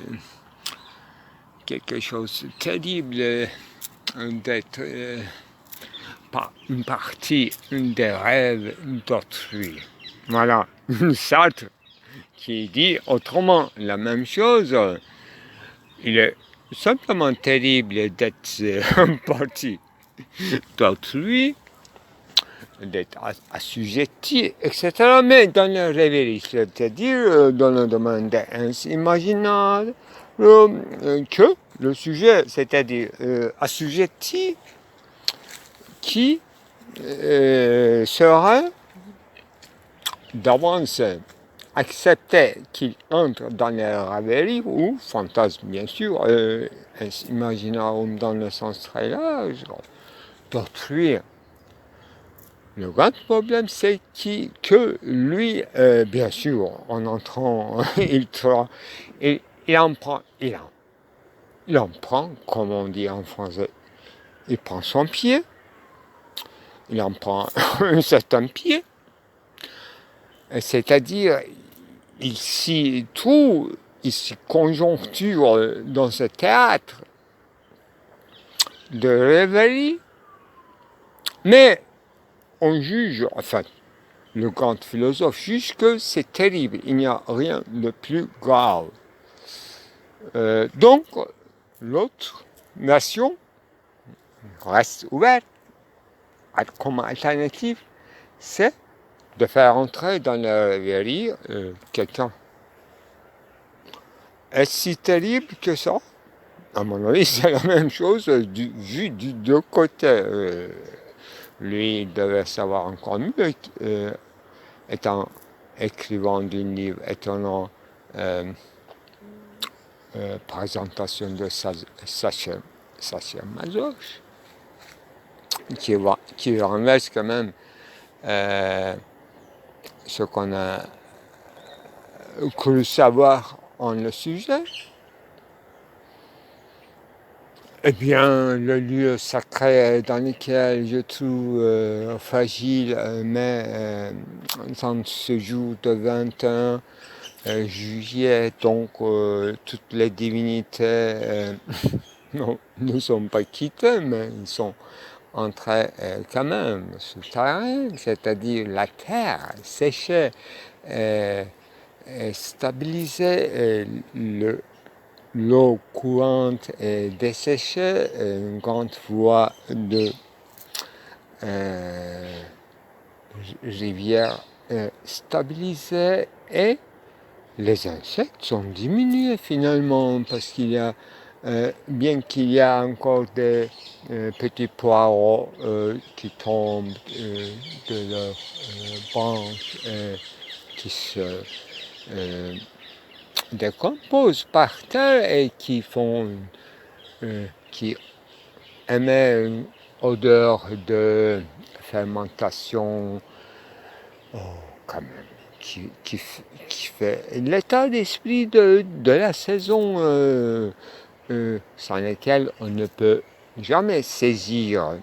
quelque chose de terrible d'être une partie des rêves d'autrui. Voilà, Sartre qui dit autrement la même chose. Il est simplement terrible d'être une partie d'autrui, d'être assujetti, etc. Mais dans la rêverie, c'est-à-dire dans le domaine des imaginaires, que le sujet, c'est-à-dire assujetti, qui serait d'avance accepter qu'il entre dans les rêveries ou fantasmes, bien sûr, imaginaires dans le sens très large, d'autrui. Le grand problème, c'est que lui, bien sûr, en entrant, il en prend, comme on dit en français, il prend son pied, il en prend un certain pied, c'est-à-dire, il s'y trouve, il s'y conjoncture dans ce théâtre de rêverie, mais on juge, enfin, le grand philosophe juge que c'est terrible, il n'y a rien de plus grave. Donc, l'autre nation reste ouverte. Comme alternative, c'est de faire entrer dans la rêverie quelqu'un. Est-ce si terrible que ça? À mon avis, c'est la même chose vu du deux côtés. Lui, il devait savoir encore mieux, étant écrivain d'un livre étonnant, présentation de Sacha Masoch, qui renverse quand même ce qu'on a cru savoir en le sujet. Eh bien, le lieu sacré dans lequel je trouve fragile, mais dans ce jour de 21 juillet, donc toutes les divinités ne sont pas quittées, mais ils sont entrées quand même souterraines, c'est-à-dire la terre séchée, stabilisée, l'eau courante est desséchée, une grande voie de rivière stabilisée et les insectes sont diminués finalement parce qu'il y a, bien qu'il y a encore des petits poireaux qui tombent de leurs branches qui se décomposent par terre et qui émettent une odeur de fermentation, quand même, qui fait l'état d'esprit de la saison sans laquelle on ne peut jamais saisir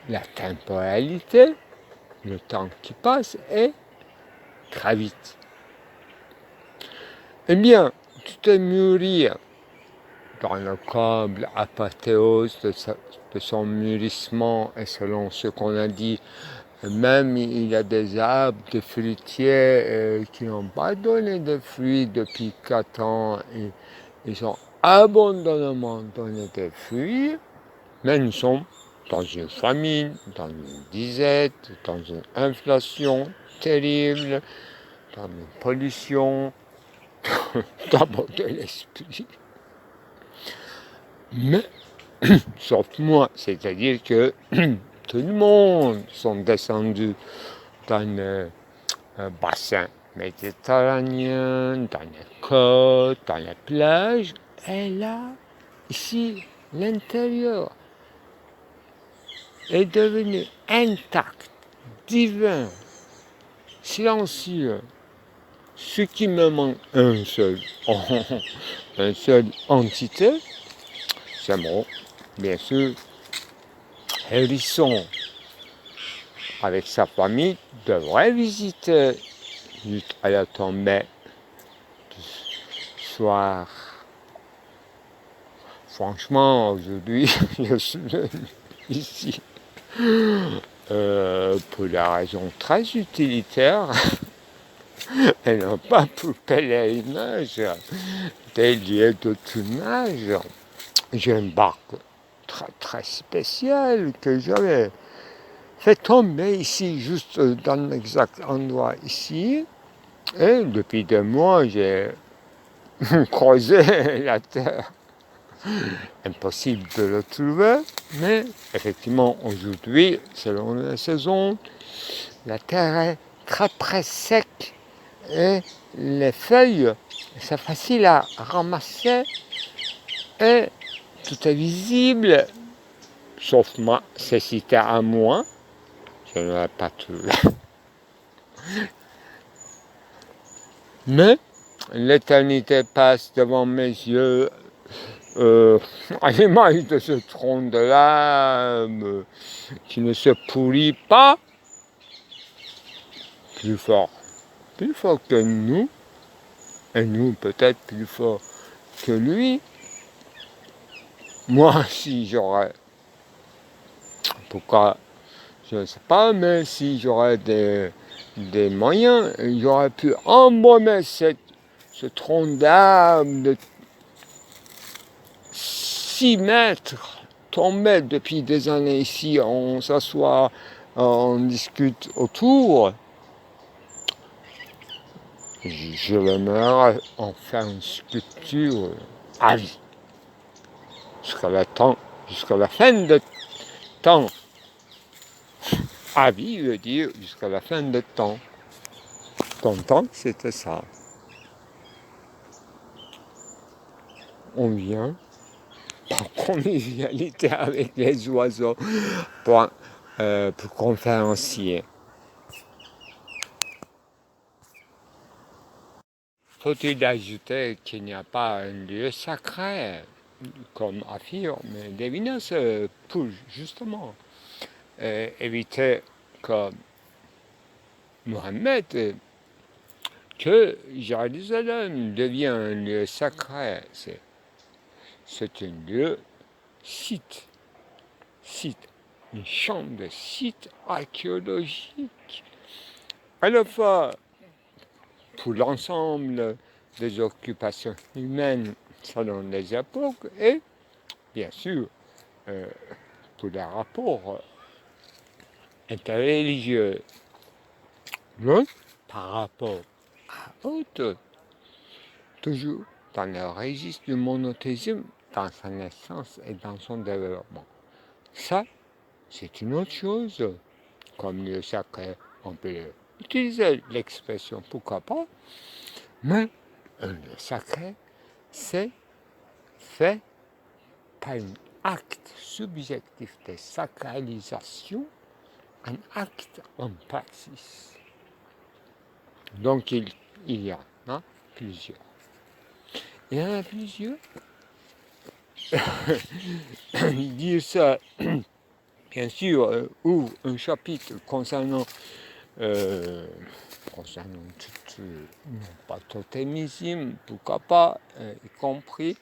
la temporalité, le temps qui passe est très vite. Eh bien, tout est mûri dans le câble apothéose de son mûrissement, et selon ce qu'on a dit, même il y a des arbres, des fruitiers qui n'ont pas donné de fruits depuis 4 ans, et ils ont abondamment donné des fruits, mais nous sommes dans une famine, dans une disette, dans une inflation terrible, dans une pollution, d'abord de l'esprit. Mais, sauf moi, c'est-à-dire que tout le monde sont descendus dans le bassin méditerranéen, dans les côtes, dans les plages, et là, ici, l'intérieur est devenu intact, divin, silencieux. Ce qui me manque, une seule entité, c'est moi, bien sûr, Hérisson, avec sa famille, devrait visiter à la tombée du soir. Franchement, aujourd'hui, je suis ici pour la raison très utilitaire et non pas pour pèlerinage des lieux de tournage. J'ai une barque très très spéciale que j'avais fait tomber ici, juste dans l'exact endroit ici. Et depuis 2 mois, j'ai creusé la terre. Impossible de le trouver, mais effectivement, aujourd'hui, selon la saison, la terre est très très sec et les feuilles, c'est facile à ramasser et tout est visible, sauf moi, c'est cité à moi, je ne vais pas tout. Mais l'éternité passe devant mes yeux, à l'image de ce tronc de l'âme qui ne se pourrit pas, plus fort que nous, et nous peut-être plus fort que lui. Moi, si j'aurais, pourquoi, je ne sais pas, mais si j'aurais des moyens, j'aurais pu embaumer ce tronc d'arbre de 6 mètres, tomber depuis des années ici, on s'assoit, on discute autour. Je l'aimerais en faire une sculpture à vie, jusqu'à la fin de temps. À vie veut dire jusqu'à la fin de temps. Ton temps, c'était ça. On vient par convivialité avec les oiseaux pour conférencier. Faut-il ajouter qu'il n'y a pas un lieu sacré, comme affirme Lévinas, pour justement éviter que Mohammed, que Jérusalem devient un lieu sacré. C'est un lieu site, une chambre de site archéologique, à la fois pour l'ensemble des occupations humaines selon les époques et bien sûr pour les rapports interreligieux. Mais par rapport à autres, toujours dans le registre du monothéisme, dans sa naissance et dans son développement. Ça, c'est une autre chose. Comme le sacré, on peut utiliser l'expression, pourquoi pas, mais le sacré, c'est fait par un acte subjectif de sacralisation, un acte en praxis. Donc il y en a plusieurs. Il y en a plusieurs. Dire ça, bien sûr, ouvre un chapitre concernant tout, non pas totémisme, pourquoi pas, y compris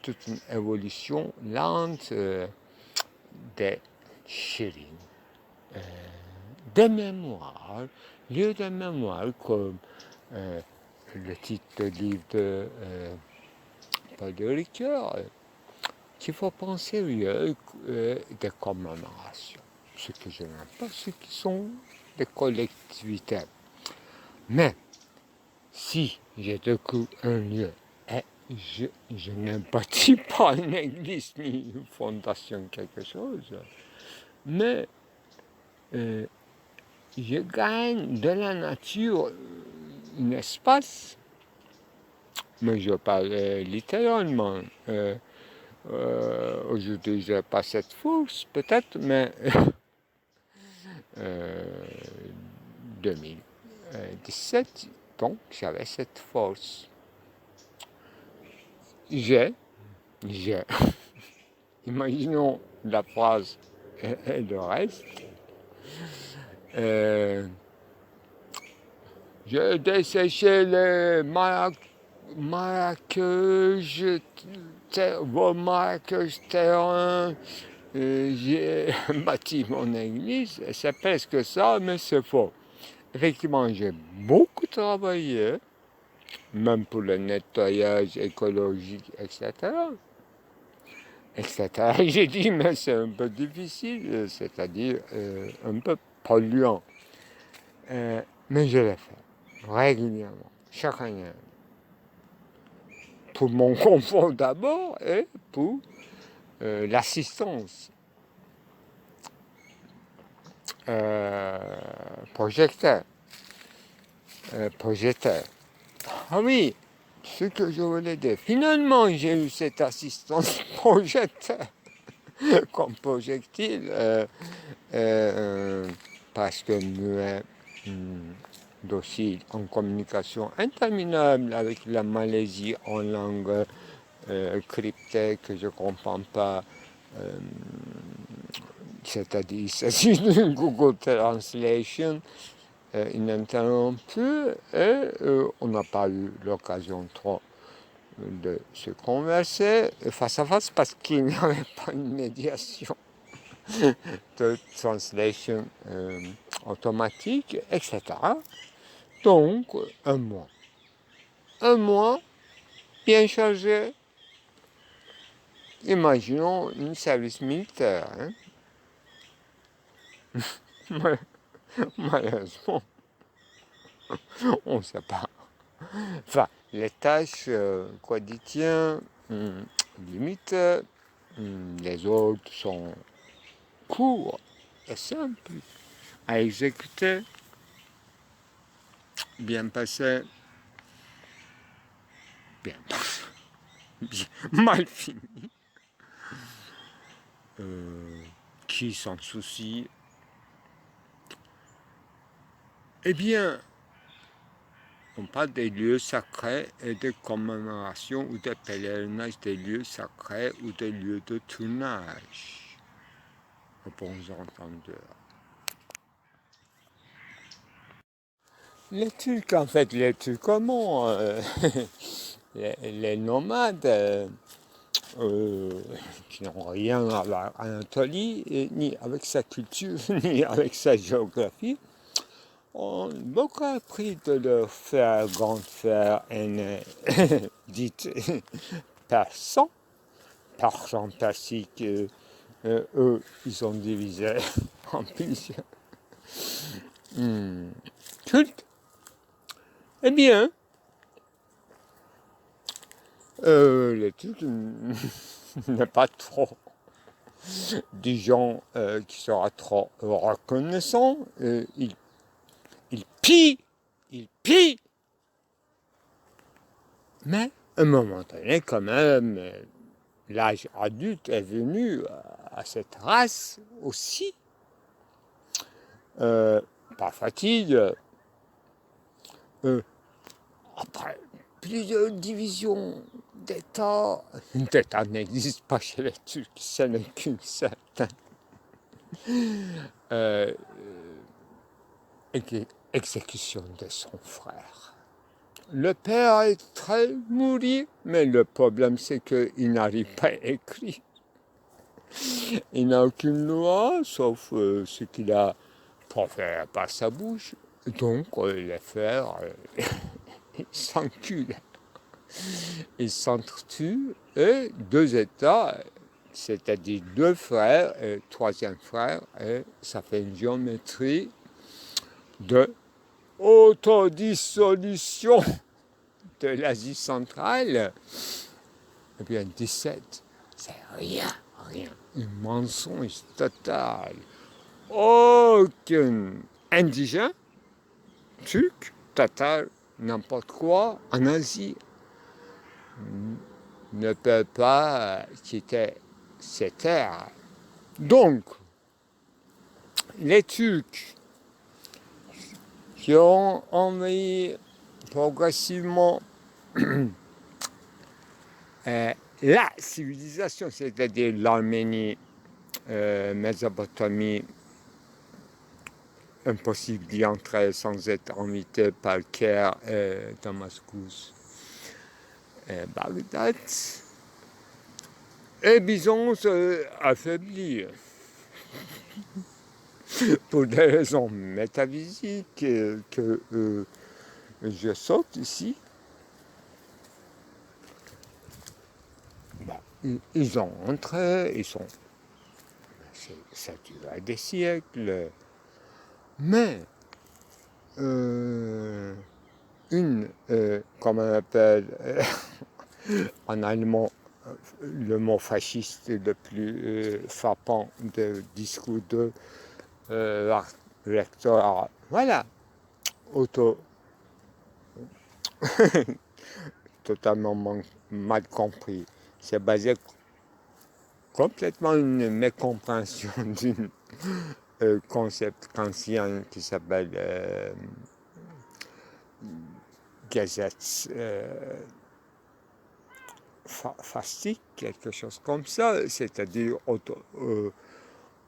toute une évolution lente des shirines, des mémoires, lieux de mémoire comme le titre de livre de Paul de Ricoeur, qu'il faut penser des commémorations. Ce que je n'aime pas, ce qui sont des collectivités. Mais si je découvre un lieu et je ne bâtis pas une église ni une fondation, quelque chose, mais je gagne de la nature un espace, mais je parle littéralement. Aujourd'hui, je n'ai pas cette force, peut-être, mais 2017, donc j'avais cette force. Imaginons la phrase et le reste. J'ai desséché les marquages, vos marquages terrain, j'ai bâti mon église, c'est presque ça, mais c'est faux. Effectivement, j'ai beaucoup travaillé, même pour le nettoyage écologique, etc. J'ai dit, mais c'est un peu difficile, c'est-à-dire un peu polluant. Mais je l'ai fait régulièrement, chaque année. Pour mon confort d'abord et pour l'assistance projecteur. projecteur. Ah oui, ce que je voulais dire. Finalement, j'ai eu cette assistance projecteur comme projectile, parce que muet, docile, en communication interminable avec la Malaisie en langue cryptée que je ne comprends pas. C'est-à-dire, il s'agit de Google Translation ininterrompue et on n'a pas eu l'occasion trop de se converser face à face parce qu'il n'y avait pas une médiation de translation automatique, etc. Donc, un mois. Un mois bien chargé. Imaginons un service militaire. Hein. Malheureusement, on ne sait pas. Enfin, les tâches quotidiennes, limites, les autres sont courts et simples à exécuter, bien passé, bien passé, mal fini. Qui s'en soucie? Eh bien, on parle des lieux sacrés et de commémoration ou de pèlerinage des lieux sacrés ou des lieux de tournage, aux bons entendeurs. Les Turcs, en fait, les Turcs comment les nomades qui n'ont rien à l'Anatolie, ni avec sa culture, ni avec sa géographie, ont beaucoup appris de leur frère, grand frère aîné, dit persan, persique, eux, ils sont divisés en plusieurs. Turcs. Eh bien, les Turcs n'est pas trop des gens qui sera trop reconnaissant. Ils pillent. Mais à un moment donné, quand même, l'âge adulte est venu à cette race aussi. Pas fatigue. Après plusieurs divisions d'État, l'État n'existe pas chez les Turcs, ce n'est qu'une certaine exécution de son frère. Le père est très mouru, mais le problème c'est qu'il n'arrive pas à écrire. Il n'a aucune loi, sauf ce qu'il a proféré par sa bouche. Donc les frères, ils s'enculent. Ils s'entretuent et deux États, c'est-à-dire deux frères et troisième frère, et ça fait une géométrie de autodissolution de l'Asie centrale. Eh bien, 17, c'est rien. Un mensonge total. Aucun indigène, turc, tatar, n'importe quoi, en Asie, ne peut pas quitter ces terres. Donc, les Turcs qui ont envahi progressivement la civilisation, c'est-à-dire l'Arménie, Mésopotamie, impossible d'y entrer sans être invité par Caire, Damascus, Bagdad, et Byzance affaibli pour des raisons métaphysiques que je saute ici. Ils ont entré, ça dure des siècles, mais comme on appelle en allemand, le mot fasciste le plus frappant de discours de recteur, voilà, totalement mal compris. C'est basé complètement une mécompréhension d'un concept kantien qui s'appelle Gesetz fastique, quelque chose comme ça, c'est-à-dire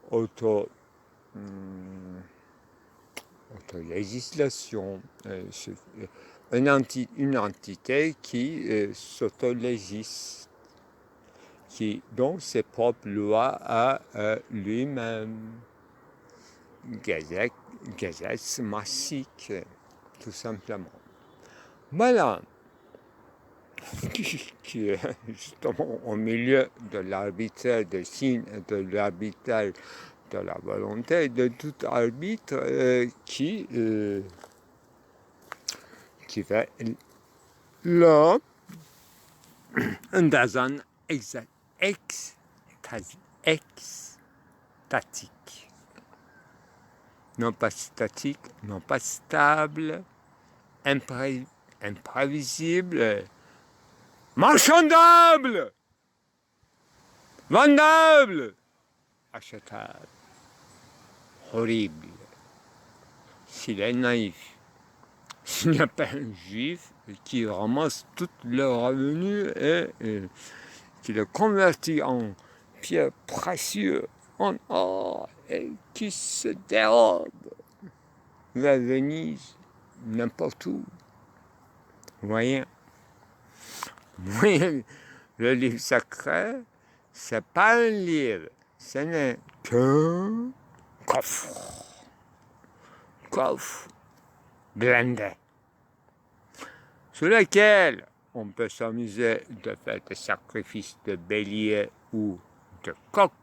auto-législation, une entité qui s'auto-légiste, qui donc ses propres lois à lui-même. Gesetz massique, tout simplement. Voilà, qui est justement au milieu de l'arbitraire des signes et de l'arbitraire de la volonté de tout arbitre qui va là dans un extatique. Non pas statique, non pas stable, imprévisible, marchandable, vendable, achetable, horrible. S'il est naïf, s'il n'y a pas un juif qui ramasse tout le revenu et qui le convertit en pierre précieuse, en or, et qui se dérobe vers Venise, n'importe où. Vous voyez, le livre sacré, c'est pas un livre, ce n'est qu'un coffre blindé, sur lequel on peut s'amuser de faire des sacrifices de bélier ou de coq.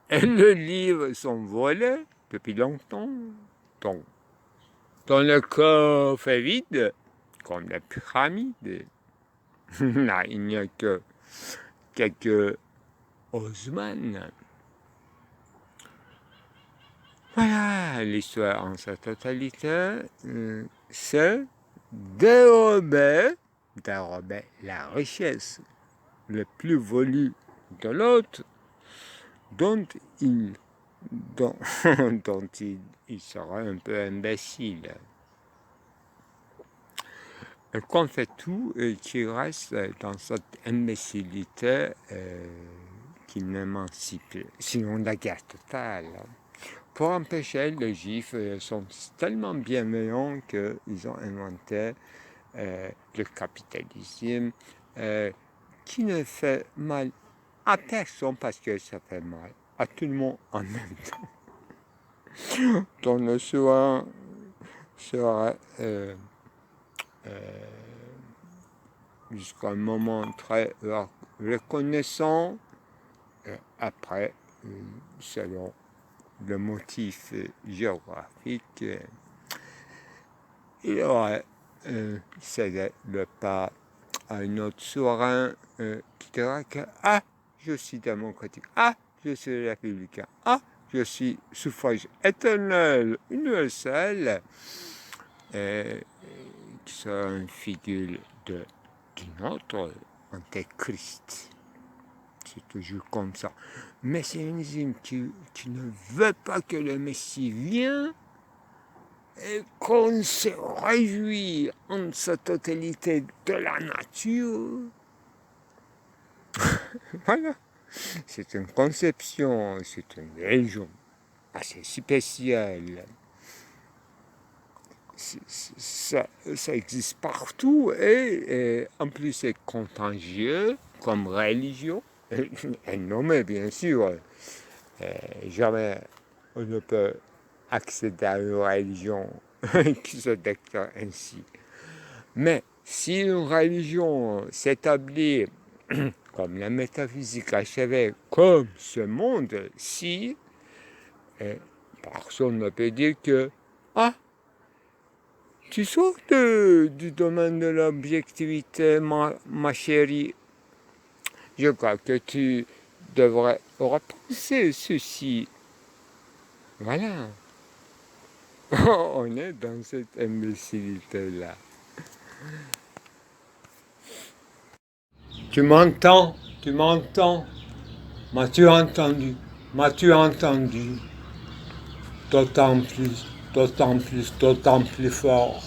Et les livres sont volés depuis longtemps. Donc, dans le coffre est vide, comme les pyramides, là, il n'y a que quelques osmanes. Voilà, l'histoire en sa totalité, c'est dérober la richesse le plus volue de l'autre, dont il sera un peu imbécile. Et qu'on fait tout et qu'il reste dans cette imbécilité qui n'émancipe, sinon la guerre totale. Pour empêcher, les Juifs sont tellement bienveillants qu'ils ont inventé le capitalisme qui ne fait mal à personne parce que ça fait mal à tout le monde en même temps. Donc le soir sera jusqu'à un moment très reconnaissant, après, selon le motif géographique, il aurait cédé le pas à un autre souverain qui dira que je suis démocratique, je suis républicain, je suis suffrage éternel, universel, qui sera une figure d'une autre antéchrist. C'est toujours comme ça. Messianisme qui ne veut pas que le Messie vienne et qu'on se réjouit en sa totalité de la nature. Voilà. C'est une conception, c'est une religion assez spéciale. Ça existe partout et en plus c'est contagieux comme religion. Et nommé bien sûr. Jamais on ne peut accéder à une religion qui se déclare ainsi. Mais si une religion s'établit comme la métaphysique achevée, comme ce monde-ci, personne ne peut dire que tu sors du domaine de l'objectivité, ma chérie. Je crois que tu devrais repenser ceci. Voilà. On est dans cette imbécilité-là. Tu m'entends? Tu m'entends? M'as-tu entendu? M'as-tu entendu? D'autant plus, d'autant plus, d'autant plus fort.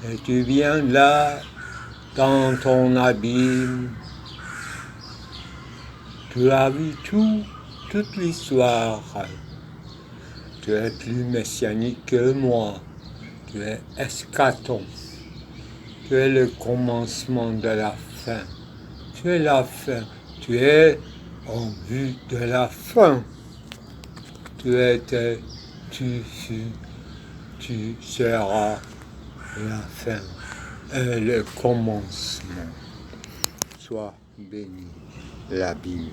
Et tu viens là, dans ton abîme. Tu as vu tout, toute l'histoire. Tu es plus messianique que moi. Tu es eschaton. Tu es le commencement de la fin. Tu es la fin. Tu es en vue de la fin. Tu étais, tu fus, tu seras la fin et le commencement. Sois béni, l'abîme.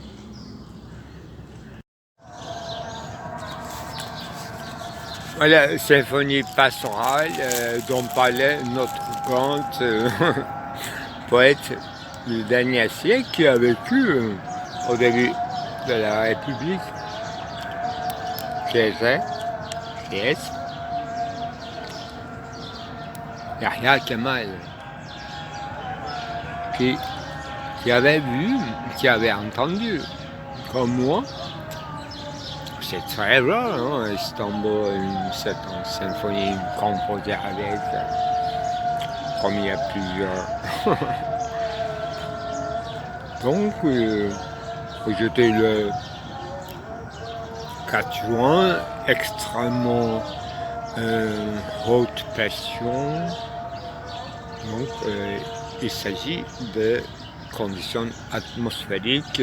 Voilà, symphonie pastorale dont parlait notre grand poète du dernier siècle qui a vécu au début de la République, CS, Yahya Kemal, qui avait vu, qui avait entendu, comme moi. C'est très rare, hein, Istanbul, cette symphonie composée avec, comme il y a plusieurs. Donc, j'étais le 4 juin, extrêmement haute pression. Donc, il s'agit de conditions atmosphériques,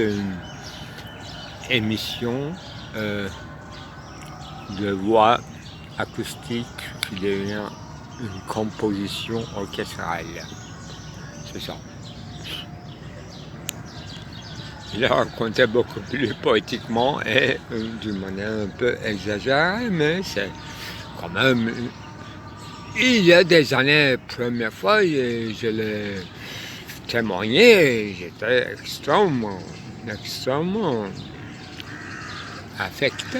émissions de voix acoustique qui devient une composition orchestrale. C'est ça. Il a raconté beaucoup plus poétiquement et d'une manière un peu exagérée, mais c'est quand même... Il y a des années, première fois, je l'ai témoigné, j'étais extrêmement affecté.